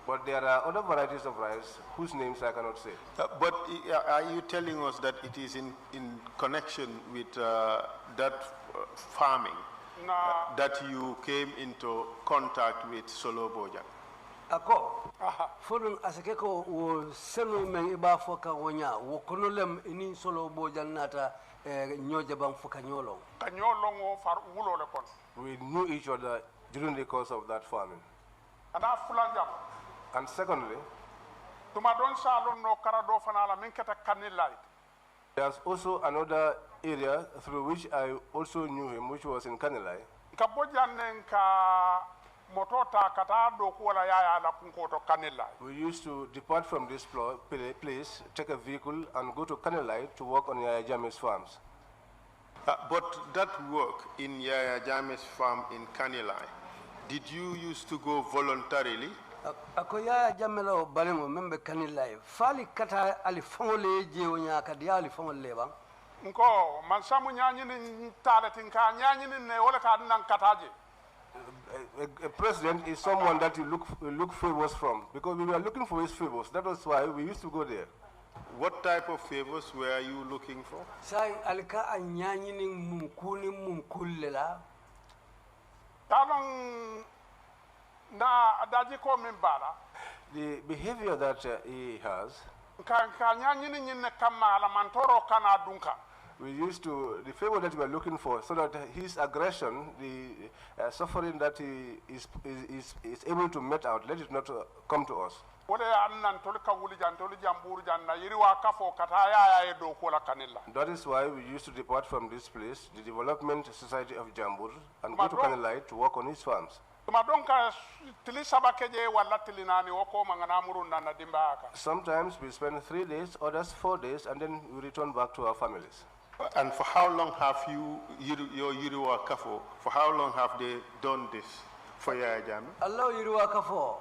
But there are other varieties of rice whose names I cannot say. But are you telling us that it is in connection with that farming that you came into contact with Solo Bojang? Ako fodun asake ko wo senu men iba foka wonya wo konolem ini Solo Bojang nata nyoje bang foka nyolo wo far wulo le kon. We knew each other during the course of that farming. And secondly, there's also another area through which I also knew him, which was in Kanilai. We used to depart from this place, take a vehicle, and go to Kanilai to work on Yaya Jammeh's farms. But that work in Yaya Jame's farm in Kanilai, did you used to go voluntarily? Ako Yaya Jamelo balengo membe Kanilai. Fali kata alifongole jeonya kadia alifongole bang. Nko mansamu nyanyi ni tale tinka nyanyi ni ne wala ka nan kataje. A president is someone that you look favors from, because we were looking for his favors. That was why we used to go there. What type of favors were you looking for? Sai alika anyanyi ni mumkuni mumkulela. Talon na adaji ko mimbara. The behavior that he has, Ka nyanyi ni nyine kama la mantoro kana dunka. we used to, the favor that we are looking for, so that his aggression, the suffering that he is able to met out, let it not come to us. That is why we used to depart from this place, the Development Society of Jamburr, and go to Kanilai to work on his farms. Sometimes we spend 3 days, others 4 days, and then we return back to our families. And for how long have your Yiriwa Kafo, for how long have they done this for Yaya Jammeh? Allah Yiriwa Kafo,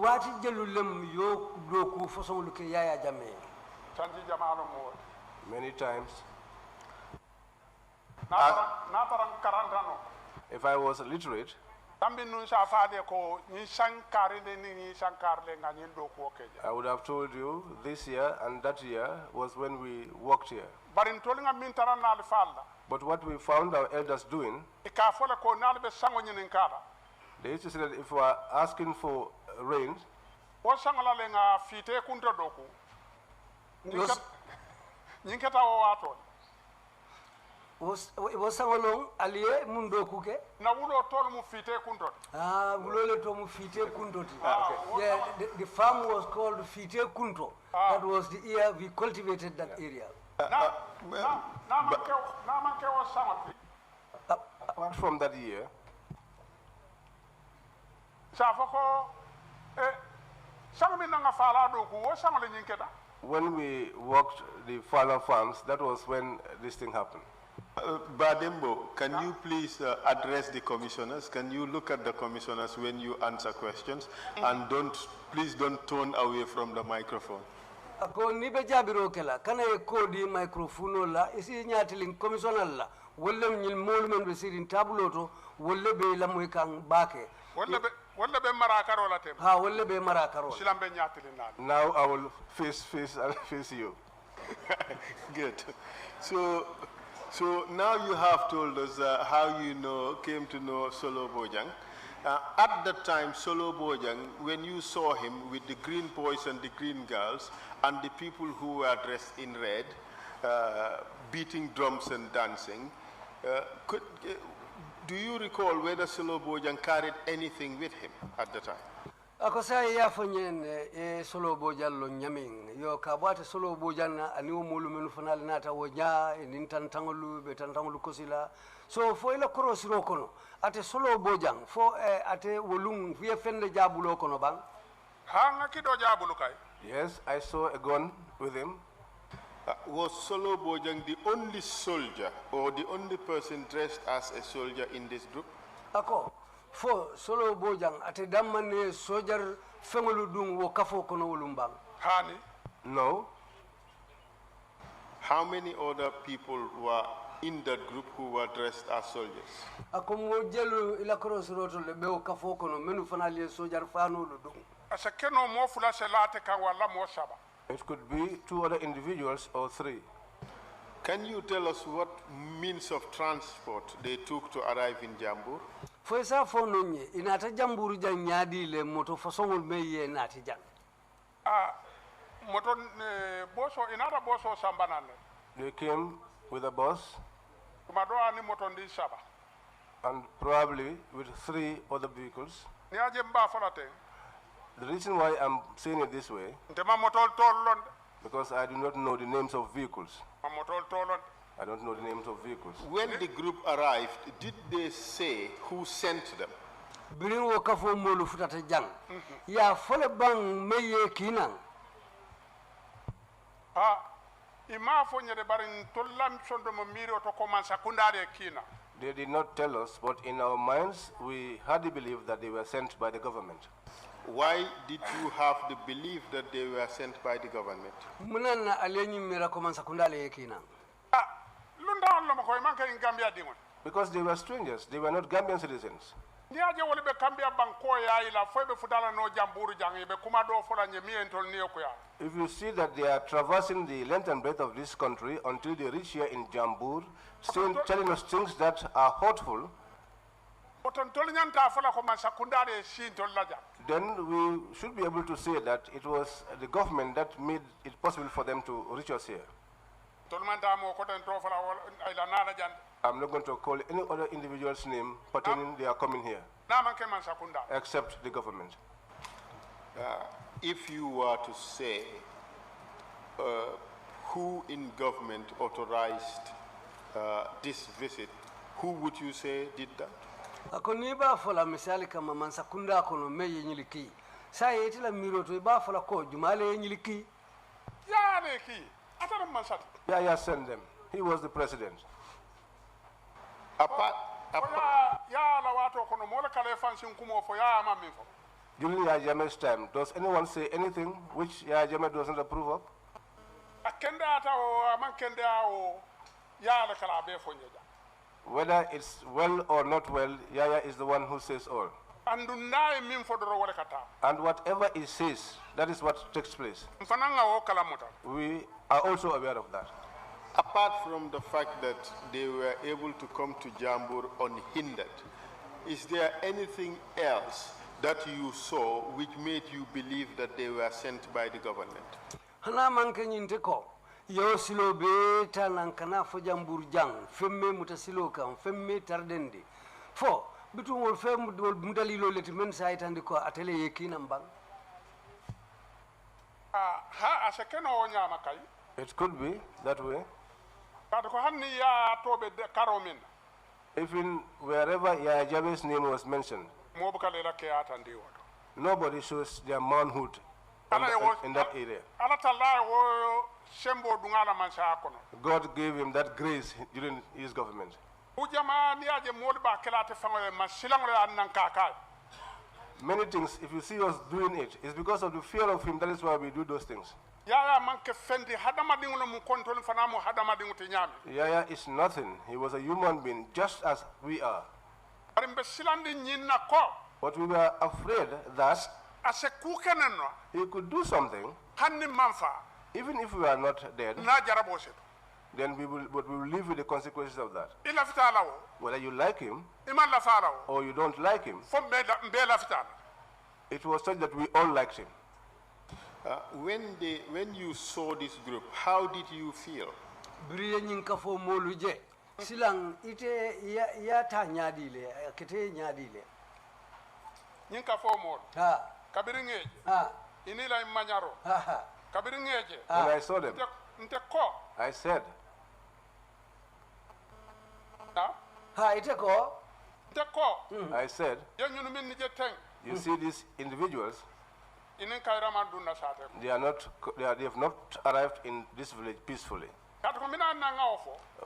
wati jelulem yo doku fason luke Yaya Jammeh. Many times. If I was literate, I would have told you this year and that year was when we worked here. But what we found our elders doing, they used to say that if we are asking for rain, Wasangolong aliye mundo kuke na wulo tol mu fite kuntot wulole to mu fite kuntoti. Yeah, the farm was called Fite Kunto. That was the year we cultivated that area. Apart from that year, when we worked the Fala farms, that was when this thing happened. Badembo, can you please address the commissioners? Can you look at the commissioners when you answer questions? And please don't turn away from the microphone. Ako nibe jabiro kela kana e kodi microphone la isi nyatiling commissioner la wolle nyil molumen be sirin tableau to wolle be lamoy kan bake wolle be marakaro la tem ha wolle be marakaro silambe nyatiling na. Now I will face you. Good. So now you have told us how you came to know Solo Bojang. At that time, Solo Bojang, when you saw him with the green boys and the green girls and the people who were dressed in red, beating drums and dancing, do you recall whether Solo Bojang carried anything with him at the time? Ako sa ya fanyen Solo Bojang lo nyamin yo kabata Solo Bojang na aniwo mulu menu fanal nata wonya nintantangolu betantangolu kosila so fo ila korosiro kono ate Solo Bojang fo ate wolung fiye fende jabulo kono bang hanga kido jabulu kai. Yes, I saw a gun with him. Was Solo Bojang the only soldier or the only person dressed as a soldier in this group? Ako fo Solo Bojang ate damane sojar fengolu dung wo kafo kono wolumbang hani no. How many other people were in that group who were dressed as soldiers? Ako mo jelu ila korosiro le be wo kafo kono menu fanali sojar fano lu dung asakeno mo fula selate kan wala mo saba. It could be 2 other individuals or 3. Can you tell us what means of transport they took to arrive in Jamburr? Foi sa fononye inata Jamburr jang nyadi le moto fasongol meye nati jang. Moto boso inata boso sambanale. They came with a bus Kumadoa ni moto ndi saba. and probably with 3 other vehicles. Ni aje mba folate. The reason why I'm saying it this way, Ndema moto tolon. because I do not know the names of vehicles. Moto tolon. I don't know the names of vehicles. When the group arrived, did they say who sent them? Birin wo kafo molu futata jang. Ya fole bang meye kinang. ima fo nyede barin tollam sondo mo miro to commence kundare kina. They did not tell us, but in our minds, we had the belief that they were sent by the government. Why did you have the belief that they were sent by the government? Munana alenyi mira commence kundale kina. Lunda on lo ko man kay Gambia dingon. Because they were strangers, they were not Gambian citizens. If you see that they are traversing the length and breadth of this country until they reach here in Jamburr, telling us things that are hurtful, then we should be able to say that it was the government that made it possible for them to reach us here. I'm not going to call any other individual's name pertaining they are coming here, except the government. If you were to say who in government authorized this visit, who would you say did that? Akoniba fola misali kama mansakunda kono meye nyiliki. Sa yeti la miroto iba fola ko jumale nyiliki. Ya neki. Atara mansat. Yeah, send them. He was the president. During Yaya Jammeh's time, does anyone say anything which Yaya Jammeh doesn't approve of? Whether it's well or not well, Yaya is the one who says all. And whatever he says, that is what takes place. We are also aware of that. Apart from the fact that they were able to come to Jamburr unhindered, is there anything else that you saw which made you believe that they were sent by the government? Hana manke nyinte ko yo silo beta nankana fo Jamburr jang femme mutasilo kam femme tardendi fo bitu wol femme mudalilo leti men saytandi ko atele yekina mbang ha asekeno nyama kay. It could be that way. Even wherever Yaya Jammeh's name was mentioned, nobody shows their manhood in that area. God gave him that grace during his government. Many things, if you see us doing it, it's because of the fear of him. That is why we do those things. Yaya is nothing. He was a human being, just as we are. But we were afraid that he could do something, even if we are not dead, then we will live with the consequences of that. Whether you like him or you don't like him, it was such that we all liked him. When you saw this group, how did you feel? Silang ite ya ta nyadile kete nyadile nyinka fo mo ha kabiringeje ha inila imanyaro ha kabiringeje when I saw them I said ha ite ko I said you see these individuals, they have not arrived in this village peacefully.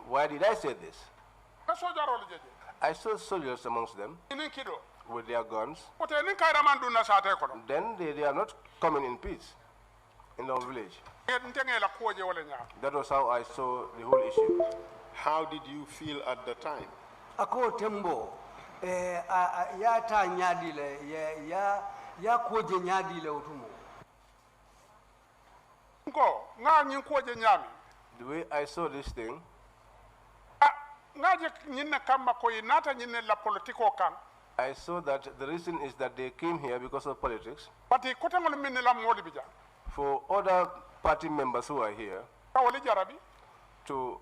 Why did I say this? I saw soldiers amongst them with their guns. Then they are not coming in peace in our village. That was how I saw the whole issue. How did you feel at the time? Ako tembo ya ta nyadile ya koje nyadile utumo. The way I saw this thing, I saw that the reason is that they came here because of politics. For other party members who are here, to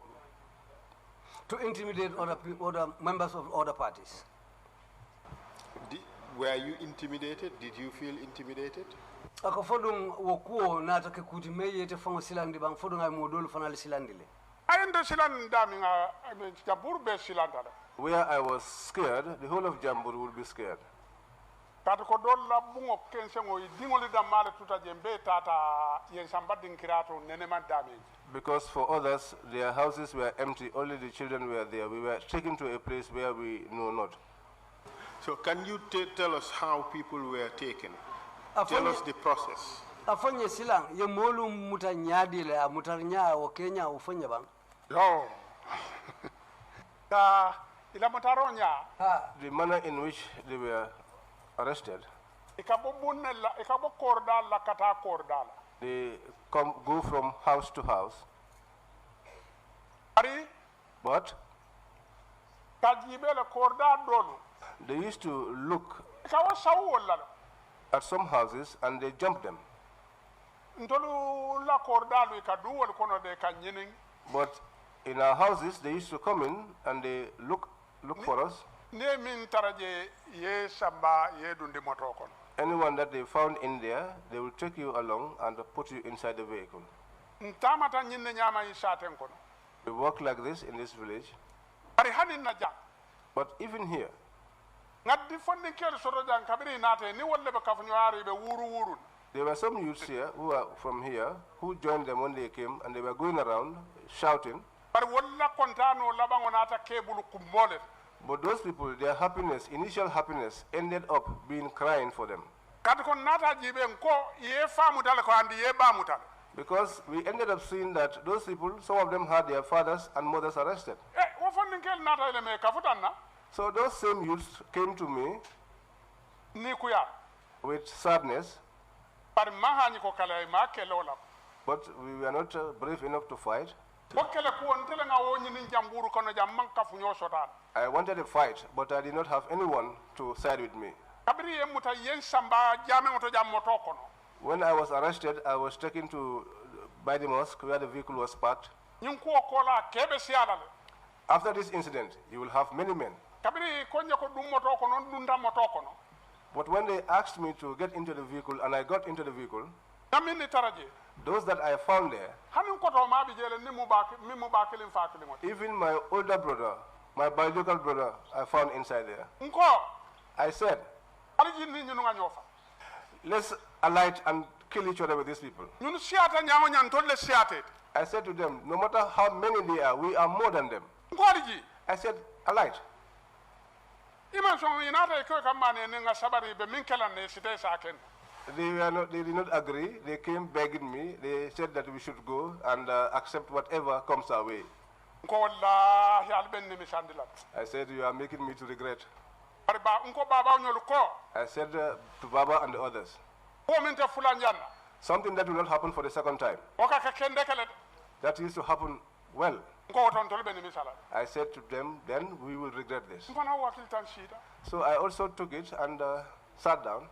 intimidate other members of other parties. Were you intimidated? Did you feel intimidated? Akafodum wokuo na takekuti meyete fango silandi bang fodum ay modol fanal silandile. Where I was scared, the whole of Jamburr would be scared. kata ko dolla bungo kensengo dingoli damale tuta jembe tata yen samba dinkirato nenema damage. Because for others, their houses were empty, only the children were there. We were taken to a place where we know not. So can you tell us how people were taken? Tell us the process. Afanye silang ye molu mutanyadi le mutarnya o Kenya ufanya bang. Yo. Da ila mutaronya. The manner in which they were arrested. Ikabo bunela, ikabo kordal la kata kordal. They go from house to house. But they used to look at some houses and they jumped them. But in our houses, they used to come in and they look for us. Anyone that they found in there, they will take you along and put you inside the vehicle. We work like this in this village. But even here, there were some youths here who are from here who joined them when they came and they were going around shouting. But those people, their happiness, initial happiness, ended up being crying for them. Because we ended up seeing that those people, some of them had their fathers and mothers arrested. So those same youths came to me with sadness. But we were not brave enough to fight. I wanted a fight, but I did not have anyone to side with me. When I was arrested, I was taken by the mosque where the vehicle was parked. After this incident, you will have many men. But when they asked me to get into the vehicle and I got into the vehicle, those that I found there, even my older brother, my biological brother, I found inside there. I said, let's alight and kill each other with these people. I said to them, no matter how many they are, we are more than them. I said, alight. They did not agree. They came begging me. They said that we should go and accept whatever comes our way. I said, you are making me to regret. I said to Baba and the others, something that will not happen for the second time. That used to happen well. I said to them, then we will regret this. So I also took it and sat down.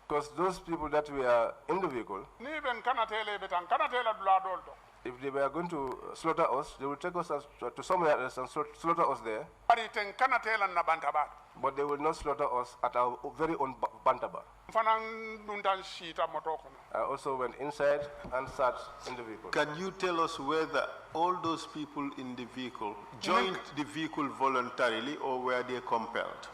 Because those people that were in the vehicle, if they were going to slaughter us, they will take us to somewhere else and slaughter us there. But they will not slaughter us at our very own Bantaba. I also went inside and sat in the vehicle. Can you tell us whether all those people in the vehicle joined the vehicle voluntarily or were they compelled?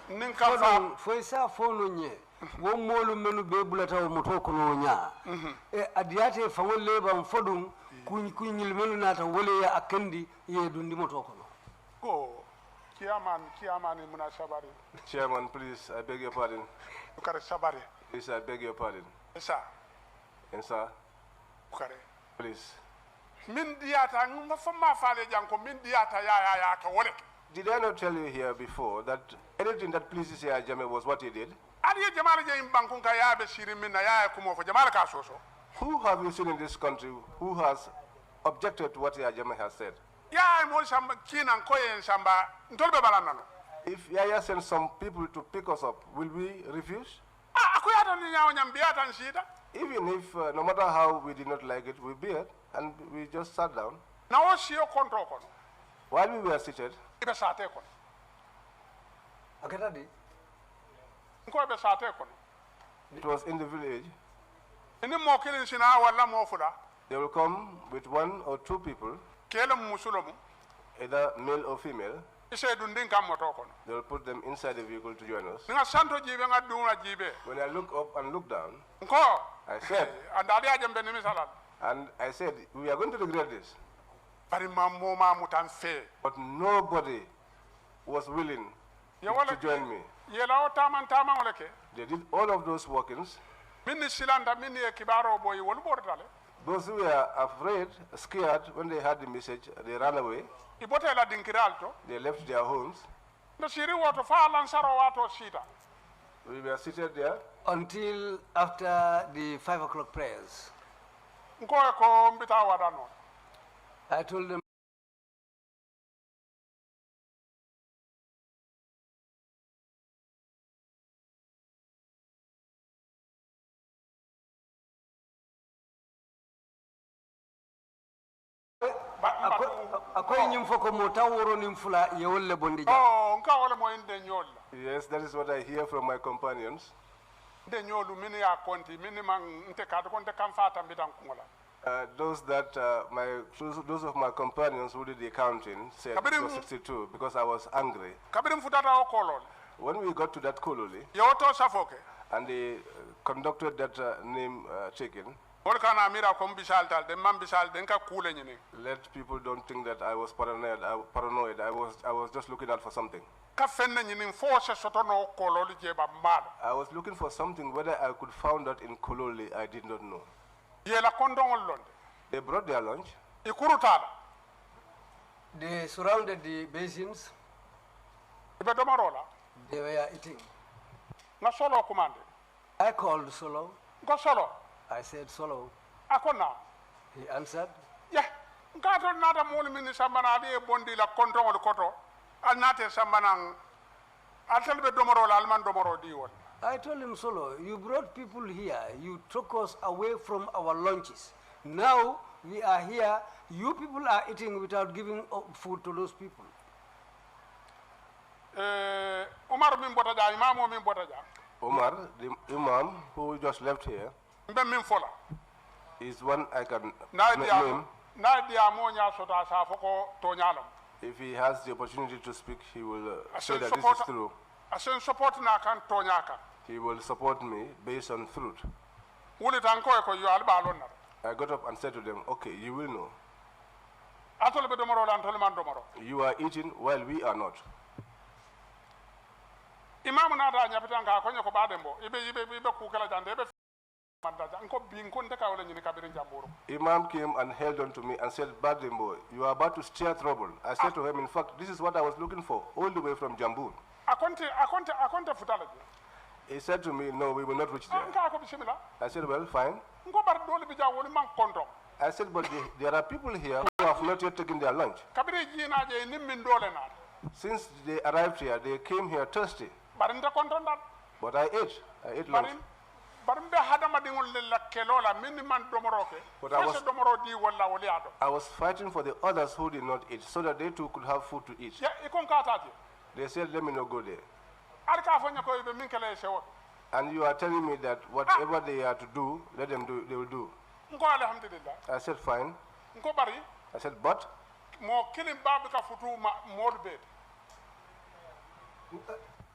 Chairman, please, I beg your pardon. Please, I beg your pardon. Sir. Please. Did I not tell you here before that anything that pleases Yaya Jammeh was what he did? Who have you seen in this country who has objected to what Yaya Jammeh has said? If Yaya sends some people to pick us up, will we refuse? Even if, no matter how we did not like it, we bear it, and we just sat down. While we were seated, it was in the village. They will come with one or two people, either male or female, They will put them inside the vehicle to join us. When I look up and look down, I said, we are going to regret this. But nobody was willing to join me. They did all of those workings. Those who were afraid, scared, when they heard the message, they ran away. They left their homes. We were seated there until after the 5 o'clock prayers. I told them, yes, that is what I hear from my companions. Those of my companions who did the accounting said it was 62 because I was angry. When we got to that kololi, and they conducted that name taking, let people don't think that I was paranoid. I was just looking out for something. I was looking for something. Whether I could find that in Kololi, I did not know. They brought their lunch. They surrounded the basins. They were eating. I called Solo. I said, Solo. He answered. Yeah. I told him, Solo, you brought people here. You took us away from our lunches. Now we are here. You people are eating without giving food to those people. Omar the Imam who just left here, is one I can name. If he has the opportunity to speak, he will say that this is true. He will support me based on truth. I got up and said to them, okay, you will know. You are eating while we are not. Imam came and held on to me and said, Badembo, you are about to stir trouble. I said to him, in fact, this is what I was looking for, all the way from Jamburr. He said to me, no, we will not reach there. I said, well, fine. I said, but there are people here who have not yet taken their lunch. Since they arrived here, they came here thirsty. But I ate lunch. But I was fighting for the others who did not eat, so that they too could have food to eat. They said, let me not go there. And you are telling me that whatever they are to do, let them do, they will do. I said, fine. I said, but?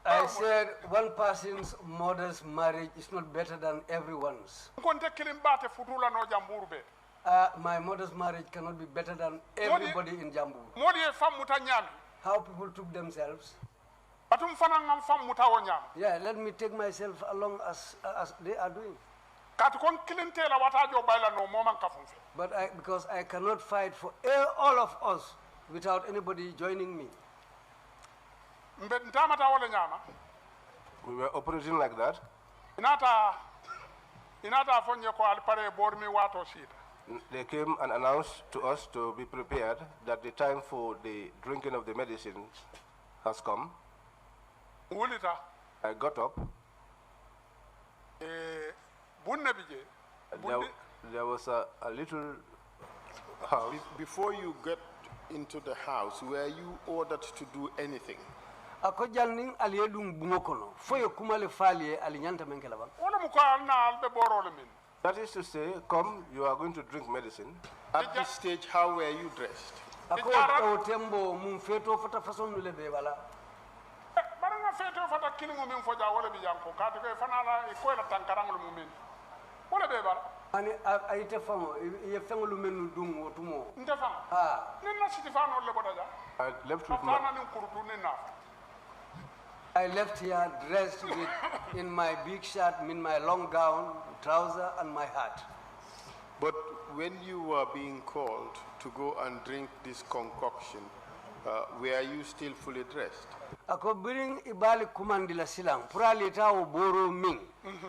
I said one person's mother's marriage is not better than everyone's. My mother's marriage cannot be better than everybody in Jamburr. How people took themselves. Yeah, let me take myself along as they are doing. But because I cannot fight for all of us without anybody joining me. We were operating like that. They came and announced to us to be prepared that the time for the drinking of the medicines has come. I got up. There was a little house. Before you get into the house, were you ordered to do anything? That is to say, come, you are going to drink medicine. At this stage, how were you dressed? ako o tembo mum feto fata façon le be wala baranga feto fata kilingo min foja wala bi yanko kati ko fanala ko la tankarangol mumin wala be bala ani ayite famo ye fengolu menu dum wotumo nte fam ninna siti fano le bodaja I left with fana nin kurutu ninna I left here dressed in my big shirt, in my long gown, trouser, and my hat. But when you were being called to go and drink this concoction, were you still fully dressed? Ako biring ibali kumandila silang purali tawo boro min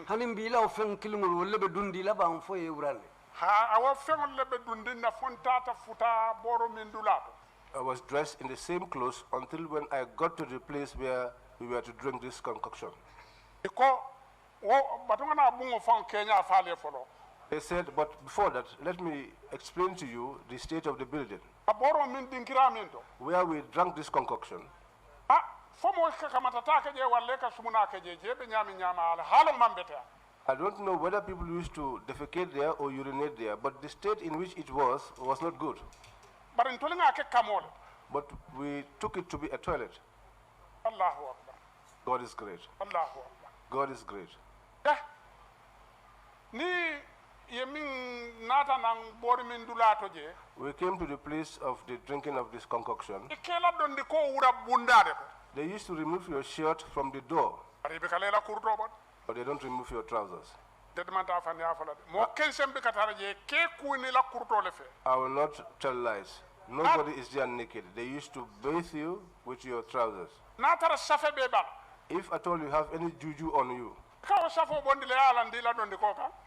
hanim bila o fen kilingul wolle be dundi la bang fo yewrande ha awo fen lebe dundi na fontata futa boro min dulato. I was dressed in the same clothes until when I got to the place where we were to drink this concoction. They said, but before that, let me explain to you the state of the building where we drank this concoction. I don't know whether people used to defecate there or urinate there, but the state in which it was not good. But we took it to be a toilet. God is great. God is great. We came to the place of the drinking of this concoction. They used to remove your shirt from the door, but they don't remove your trousers. I will not tell lies. Nobody is there naked. They used to bathe you with your trousers. If at all you have any juju on you,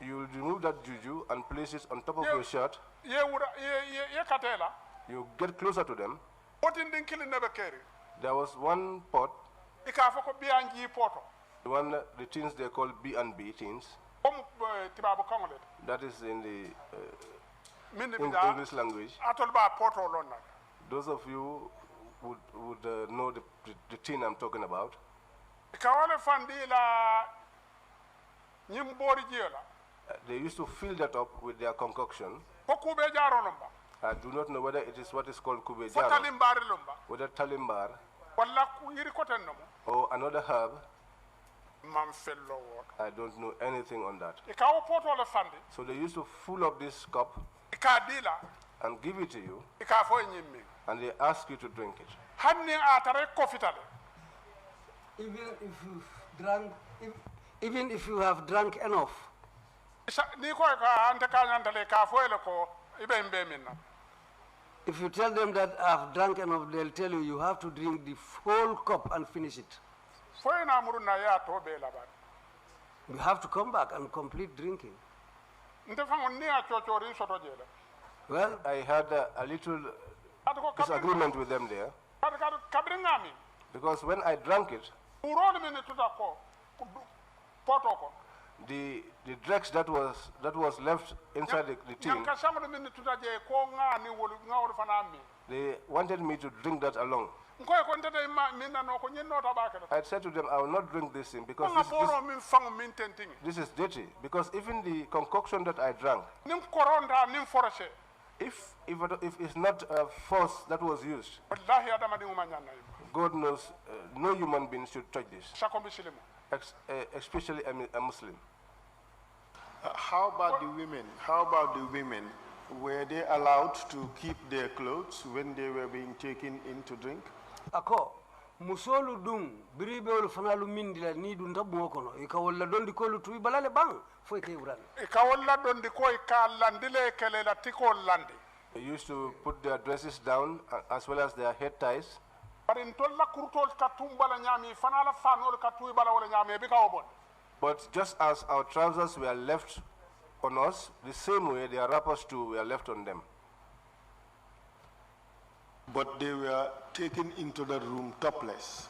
you will remove that juju and place it on top of your shirt. You get closer to them. There was one pot, the teens they call B&B teens. That is in the English language. Those of you would know the teen I'm talking about. They used to fill that up with their concoction. I do not know whether it is what is called kubejaro, whether talimbar, or another herb. I don't know anything on that. So they used to fill up this cup and give it to you, and they ask you to drink it. Even if you have drunk enough, if you tell them that I've drunk enough, they'll tell you have to drink the whole cup and finish it. You have to come back and complete drinking. Well, I had a little disagreement with them there, because when I drank it, the dregs that was left inside the tin, they wanted me to drink that along. I said to them, I will not drink this thing because this is dirty. Because even the concoction that I drank, if it's not force that was used, God knows no human being should touch this, especially a Muslim. How about the women? How about the women? Were they allowed to keep their clothes when they were being taken in to drink? Ako musolu dum biribe ol fanalu mindila ni dun tabu kono e ka walla dondi ko lutu balale bang fo ke uran e ka walla dondi ko e ka landile kele la tiko landi. They used to put their dresses down as well as their head ties. But just as our trousers were left on us, the same way their wrappers too were left on them. But they were taken into the room topless.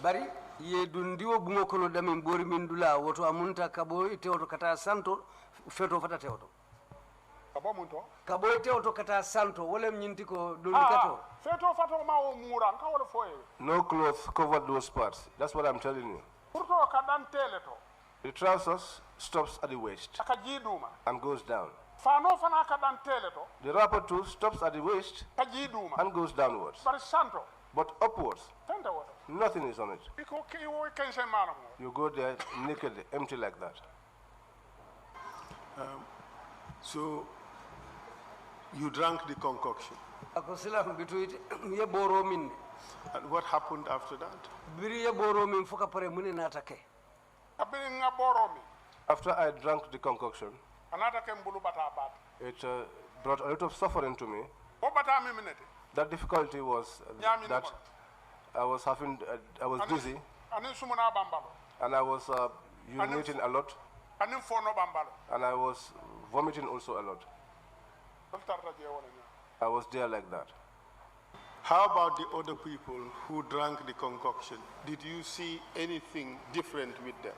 Bari ye dundiwo bungo kono dami bori mindula woto amunta kabo ite oto kata santo feto fata teoto. Kabo munto? Kabo ite oto kata santo wole mnyinti ko dundi kato. Feto fato ma o mura nka wole foye. No cloth covered those parts. That's what I'm telling you. Kurto kadan teleto. The trousers stops at the waist and goes down. Fano fana ka dan tele to. The wrapper too stops at the waist and goes downwards. But upwards, nothing is on it. You go there naked, empty like that. So you drank the concoction. And what happened after that? After I drank the concoction, it brought a lot of suffering to me. That difficulty was that I was dizzy, and I was urinating a lot, and I was vomiting also a lot. I was there like that. How about the other people who drank the concoction? Did you see anything different with them?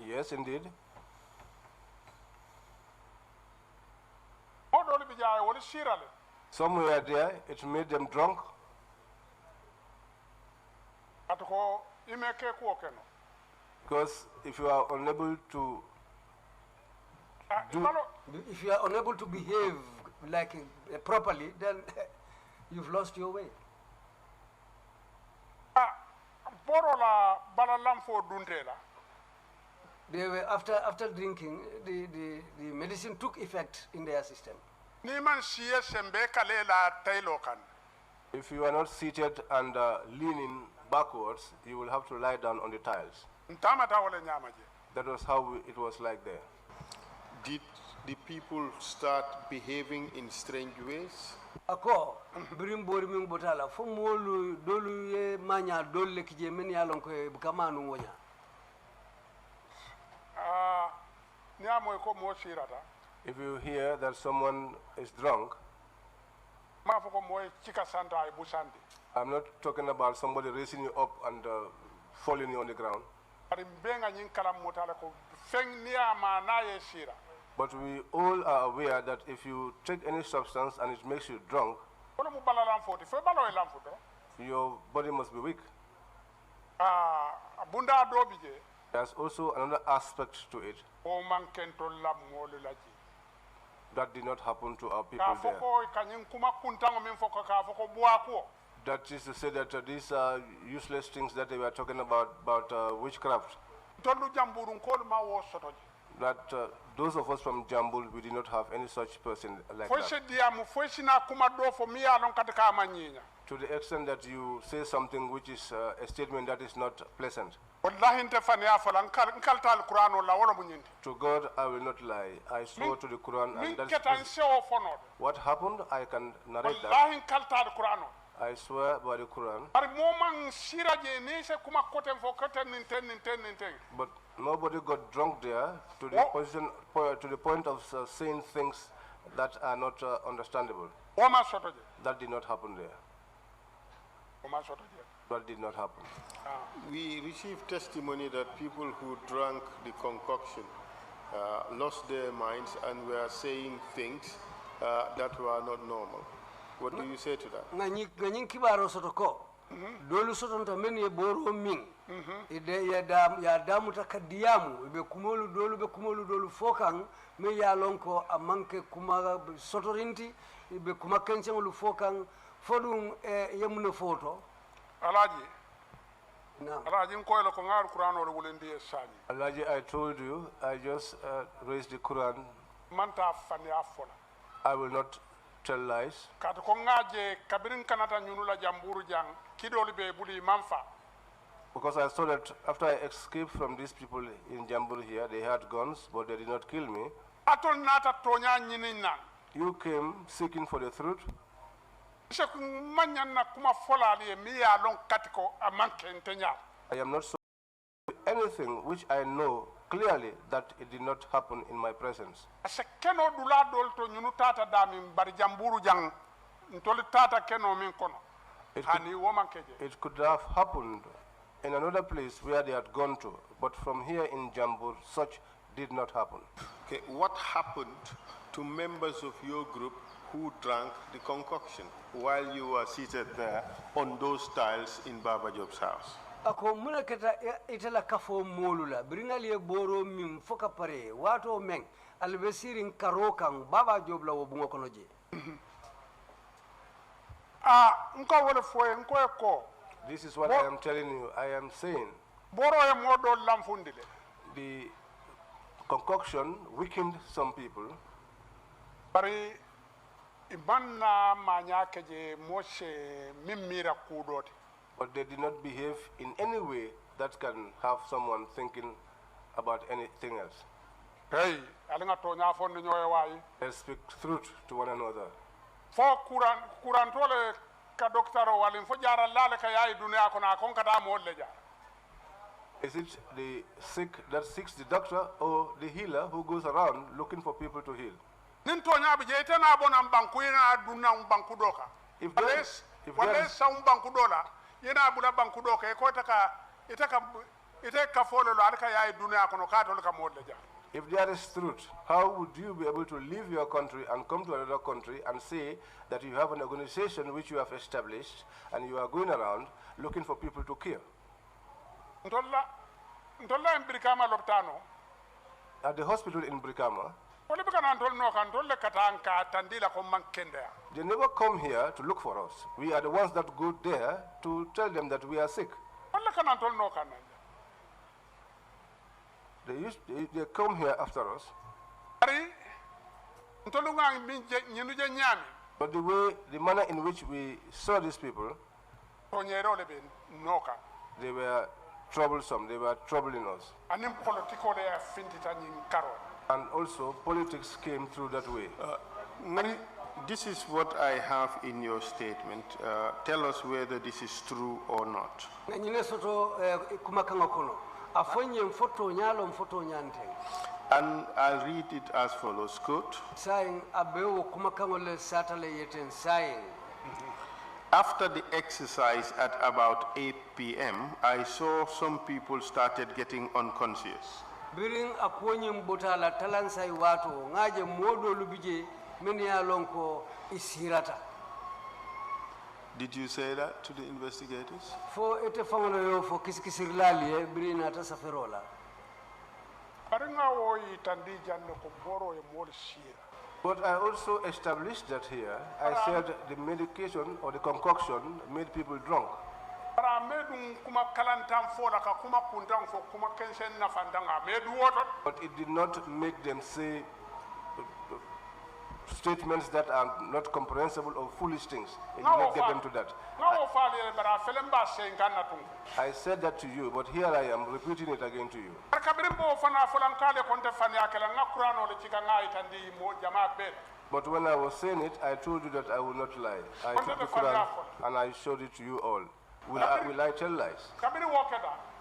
Yes, indeed. Some were there, it made them drunk. Because if you are unable to if you are unable to behave like properly, then you've lost your way. They were after drinking, the medicine took effect in their system. If you are not seated and leaning backwards, you will have to lie down on the tiles. That was how it was like there. Did the people start behaving in strange ways? Ako birim bori min botala fo molu dolu ye manya dolle kije men yalon ko bukamanu ngonya. If you hear that someone is drunk, I'm not talking about somebody raising you up and falling you on the ground. But we all are aware that if you take any substance and it makes you drunk, your body must be weak. There's also another aspect to it that did not happen to our people there. That is to say that these are useless things that they were talking about witchcraft. That those of us from Jamburr, we did not have any such person like that. To the extent that you say something which is a statement that is not pleasant. To God, I will not lie. I swore to the Quran, and that's what happened. I can narrate that. I swear by the Quran. But nobody got drunk there to the point of saying things that are not understandable. That did not happen there. That did not happen. We received testimony that people who drank the concoction lost their minds and were saying things that were not normal. What do you say to that? Ngani kibaro sotoko. Dolu sotonta meni boro min. Ide ya damu takadiamu be kumolu dolu fokang me ya lonko amanke kuma sotorinti be kuma kenchengolu fokang fodum yemuno photo. Alaji. Alaji nkoyelo ko ngar Quran o wulendi esani. Alaji, I told you, I just raised the Quran. Manta fani afola. I will not tell lies. Kat ko ngaje kabirin kanata nyunula Jamburr jang kidoli be buli manfa. Because I saw that after I escaped from these people in Jamburr here, they had guns, but they did not kill me. Atol nata tonya nyinina. You came seeking for the truth. I am not so anything which I know clearly that it did not happen in my presence. It could have happened in another place where they had gone to, but from here in Jamburr, such did not happen. Okay, what happened to members of your group who drank the concoction while you were seated there on those tiles in Baba Job's house? ako muna keta itala kafo molula bringal ye boro mim foka pare wato meng albesirin karokan baba jobla wo bungo kono je nko wala foye nko ko This is what I am telling you. I am saying boro e modo lamfundile the concoction weakened some people. Bari ibanna manya keje moshe mimira kudoti. But they did not behave in any way that can have someone thinking about anything else. Hey, alinga tonya fondi nyoye wayi. Let's speak truth to one another. Fo kuran tole ka doktoro walin fo jara lale ka yayi dunia kona kon kata mo leja. Is it the sick that seeks the doctor or the healer who goes around looking for people to heal? Nin tonya bi je tena bona banku ina dunna banku doka. If sa banku dola yena bula banku doka e ko itaka folo lo alka yayi dunia kono ka to ka mo leja. If there is truth, how would you be able to leave your country and come to another country and say that you have an organization which you have established and you are going around looking for people to kill? Ntolla in Brikama loptano. At the hospital in Brikama, they never come here to look for us. We are the ones that go there to tell them that we are sick. They come here after us. But the manner in which we saw these people, they were troublesome, they were troubling us. And also, politics came through that way. This is what I have in your statement. Tell us whether this is true or not. And I'll read it as follows, quote, after the exercise at about 8 p.m., I saw some people started getting unconscious. Did you say that to the investigators? But I also established that here. I said the medication or the concoction made people drunk. But it did not make them say statements that are not comprehensible or foolish things. It did not get them to that. I said that to you, but here I am repeating it again to you. But when I was saying it, I told you that I will not lie. I took the Quran and I showed it to you all. Will I tell lies?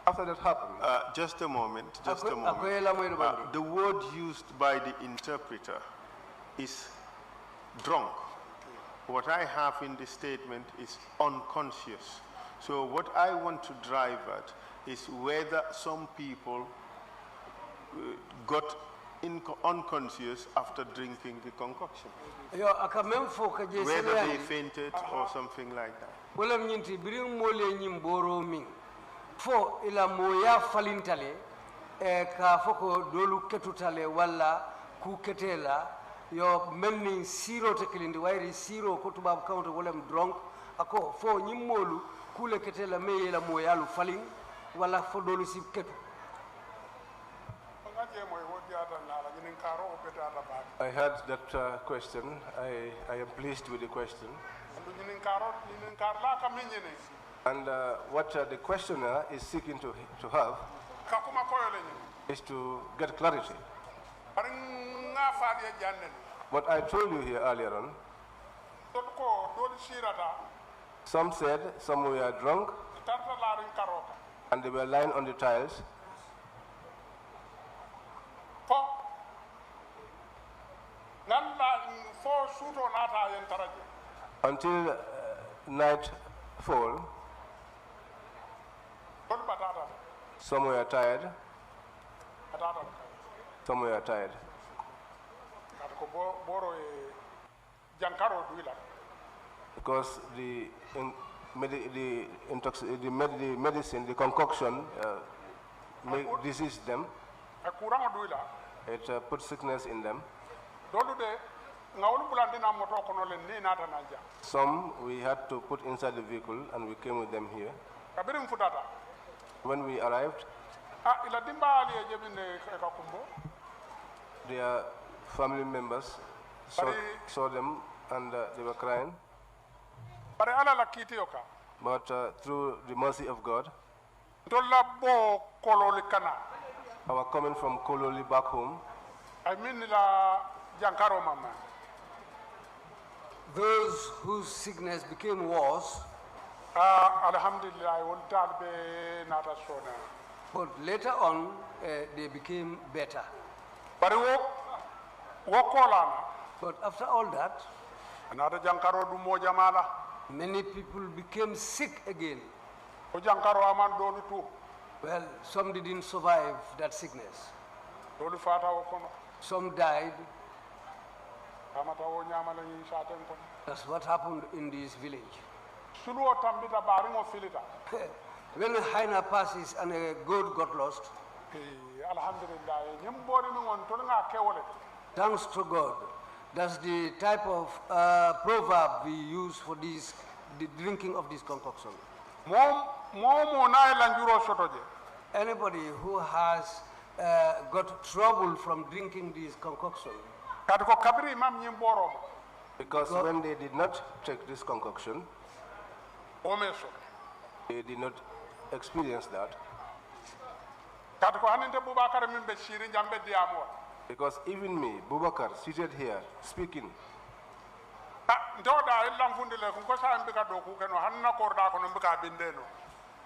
After that happened. Just a moment, just a moment. The word used by the interpreter is drunk. What I have in the statement is unconscious. So what I want to drive at is whether some people got unconscious after drinking the concoction. Whether they fainted or something like that. Fo ila moya falintale ka foko dolu ketutale wala ku ketela yo melni siro tekilindi wairi siro ko tubab kawto wolem drunk ako fo nyimmolu kule ketela me ila moya lu falin wala fo dolu si ketu. I heard that question. I am pleased with the question. And what the questioner is seeking to have is to get clarity. What I told you here earlier on, some said some were drunk and they were lying on the tiles. Until nightfall, some were tired. Some were tired. Because the the medicine, the concoction, disease them. It puts sickness in them. Some we had to put inside the vehicle and we came with them here. When we arrived, their family members saw them and they were crying. But through the mercy of God, our coming from Kololi back home, those whose sickness became worse, but later on they became better. But after all that, many people became sick again. Well, some didn't survive that sickness. Some died. That's what happened in this village. When a hyena passes and a goat got lost, thanks to God. That's the type of proverb we use for this, the drinking of this concoction. Anybody who has got trouble from drinking this concoction, because when they did not take this concoction, they did not experience that. Because even me, Bubakar, seated here, speaking,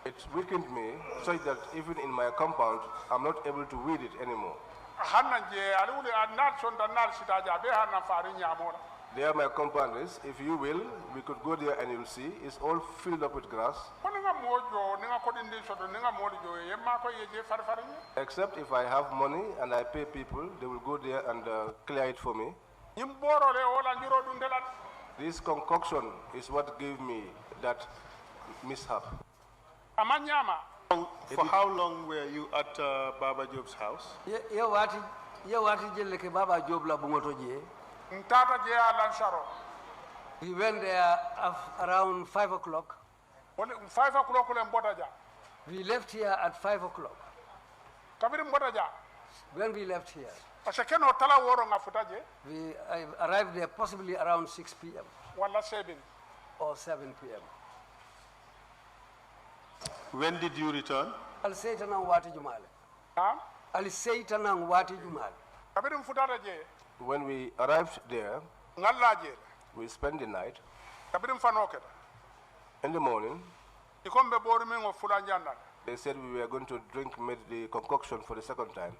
it weakened me such that even in my compound, I'm not able to read it anymore. There my compound is. If you will, we could go there and you'll see. It's all filled up with grass. Except if I have money and I pay people, they will go there and clear it for me. This concoction is what gave me that mishap. For how long were you at Baba Job's house? We went there around 5 o'clock. 5 o'clock. We left here at 5 o'clock. When we left here, we arrived there possibly around 6 p.m. or 7 p.m. When did you return? When we arrived there, we spent the night. In the morning, they said we were going to drink the concoction for the second time.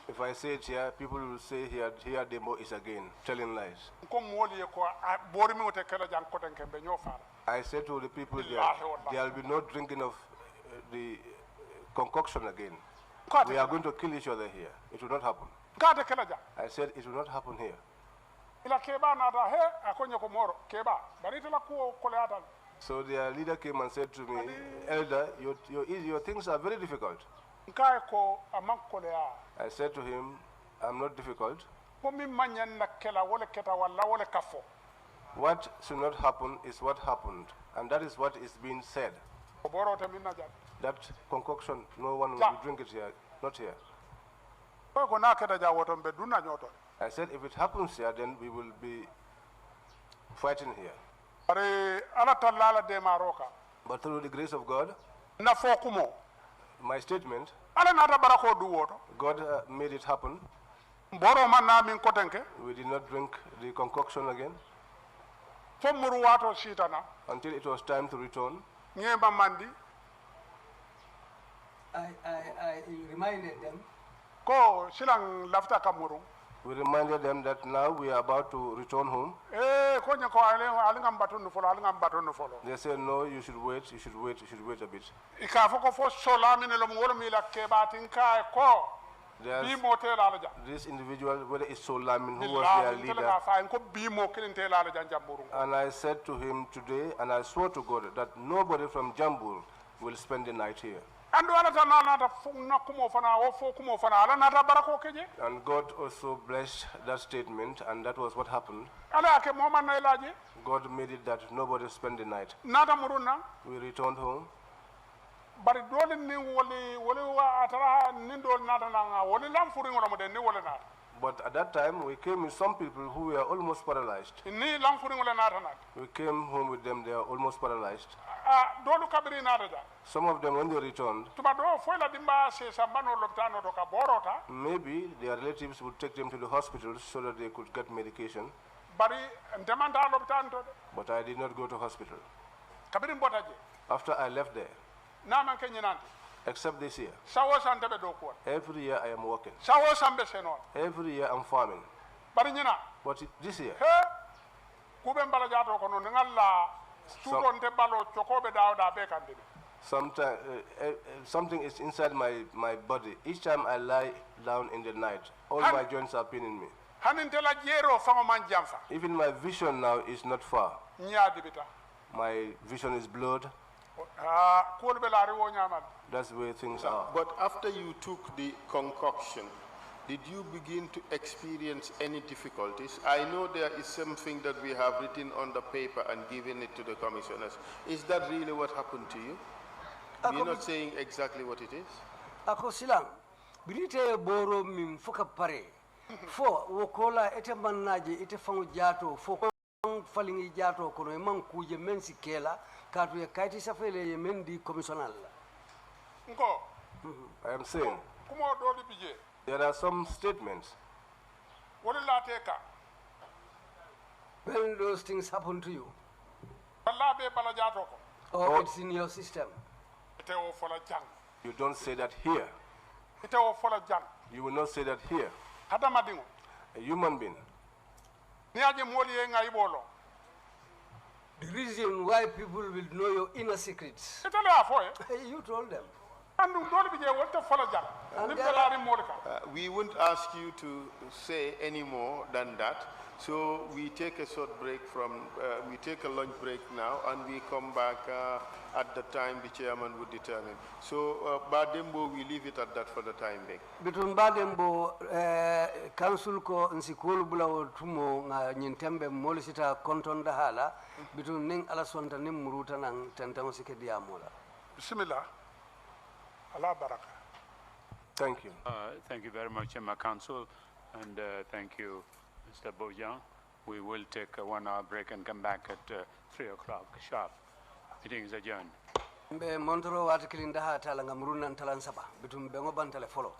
If I say it here, people will say here Demo is again telling lies. I said to the people there will be no drinking of the concoction again. We are going to kill each other here. It will not happen. I said it will not happen here. So their leader came and said to me, Elder, your things are very difficult. I said to him, I'm not difficult. What should not happen is what happened, and that is what is being said. That concoction, no one will drink it here, not here. I said, if it happens here, then we will be fighting here. But through the grace of God, my statement, God made it happen. We did not drink the concoction again until it was time to return. I reminded them. We reminded them that now we are about to return home. They said, no, you should wait, you should wait a bit. this individual, whether it's so Lamin, who was their leader. And I said to him today, and I swore to God, that nobody from Jamburr will spend the night here. And God also blessed that statement, and that was what happened. God made it that nobody spend the night. We returned home. But at that time, we came with some people who were almost paralyzed. We came home with them, they are almost paralyzed. Some of them, when they returned, maybe their relatives would take them to the hospital so that they could get medication. But I did not go to hospital. After I left there, except this year. Every year I am working. Every year I'm farming. But this year, something is inside my body. Each time I lie down in the night, all my joints are paining me. Even my vision now is not far. My vision is blurred. That's the way things are. But after you took the concoction, did you begin to experience any difficulties? I know there is something that we have written on the paper and given it to the commissioners. Is that really what happened to you? You're not saying exactly what it is? Ako silang, bilite boro mim foka pare. Fo wokola ete mannaje ete fangu jato fo falingi jato kono e man kuje men sikela katu e kaiti safele e men di commissional. I am saying there are some statements. When those things happen to you, or it's in your system, you don't say that here. You will not say that here. A human being. The reason why people will know your inner secrets, you told them. We won't ask you to say any more than that. So we take a short break we take a lunch break now, and we come back at the time the chairman would determine. So Badembo, we leave it at that for the time being. Between Badembo, council ko nsikulu bula tumo nga nyintembe molisita kontonda hala, between ning alaswanta nim muruta nang tentamo sike diamola. Bismillah. Allah baraka. Thank you. Thank you very much, Emma Council, and thank you, Mr. Bojang. We will take a 1-hour break and come back at 3 o'clock sharp. Meeting is adjourned. Mbe montoro watikilinda hata langa muruna ntalansaba bitum bengo bantale follow.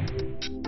Testifies.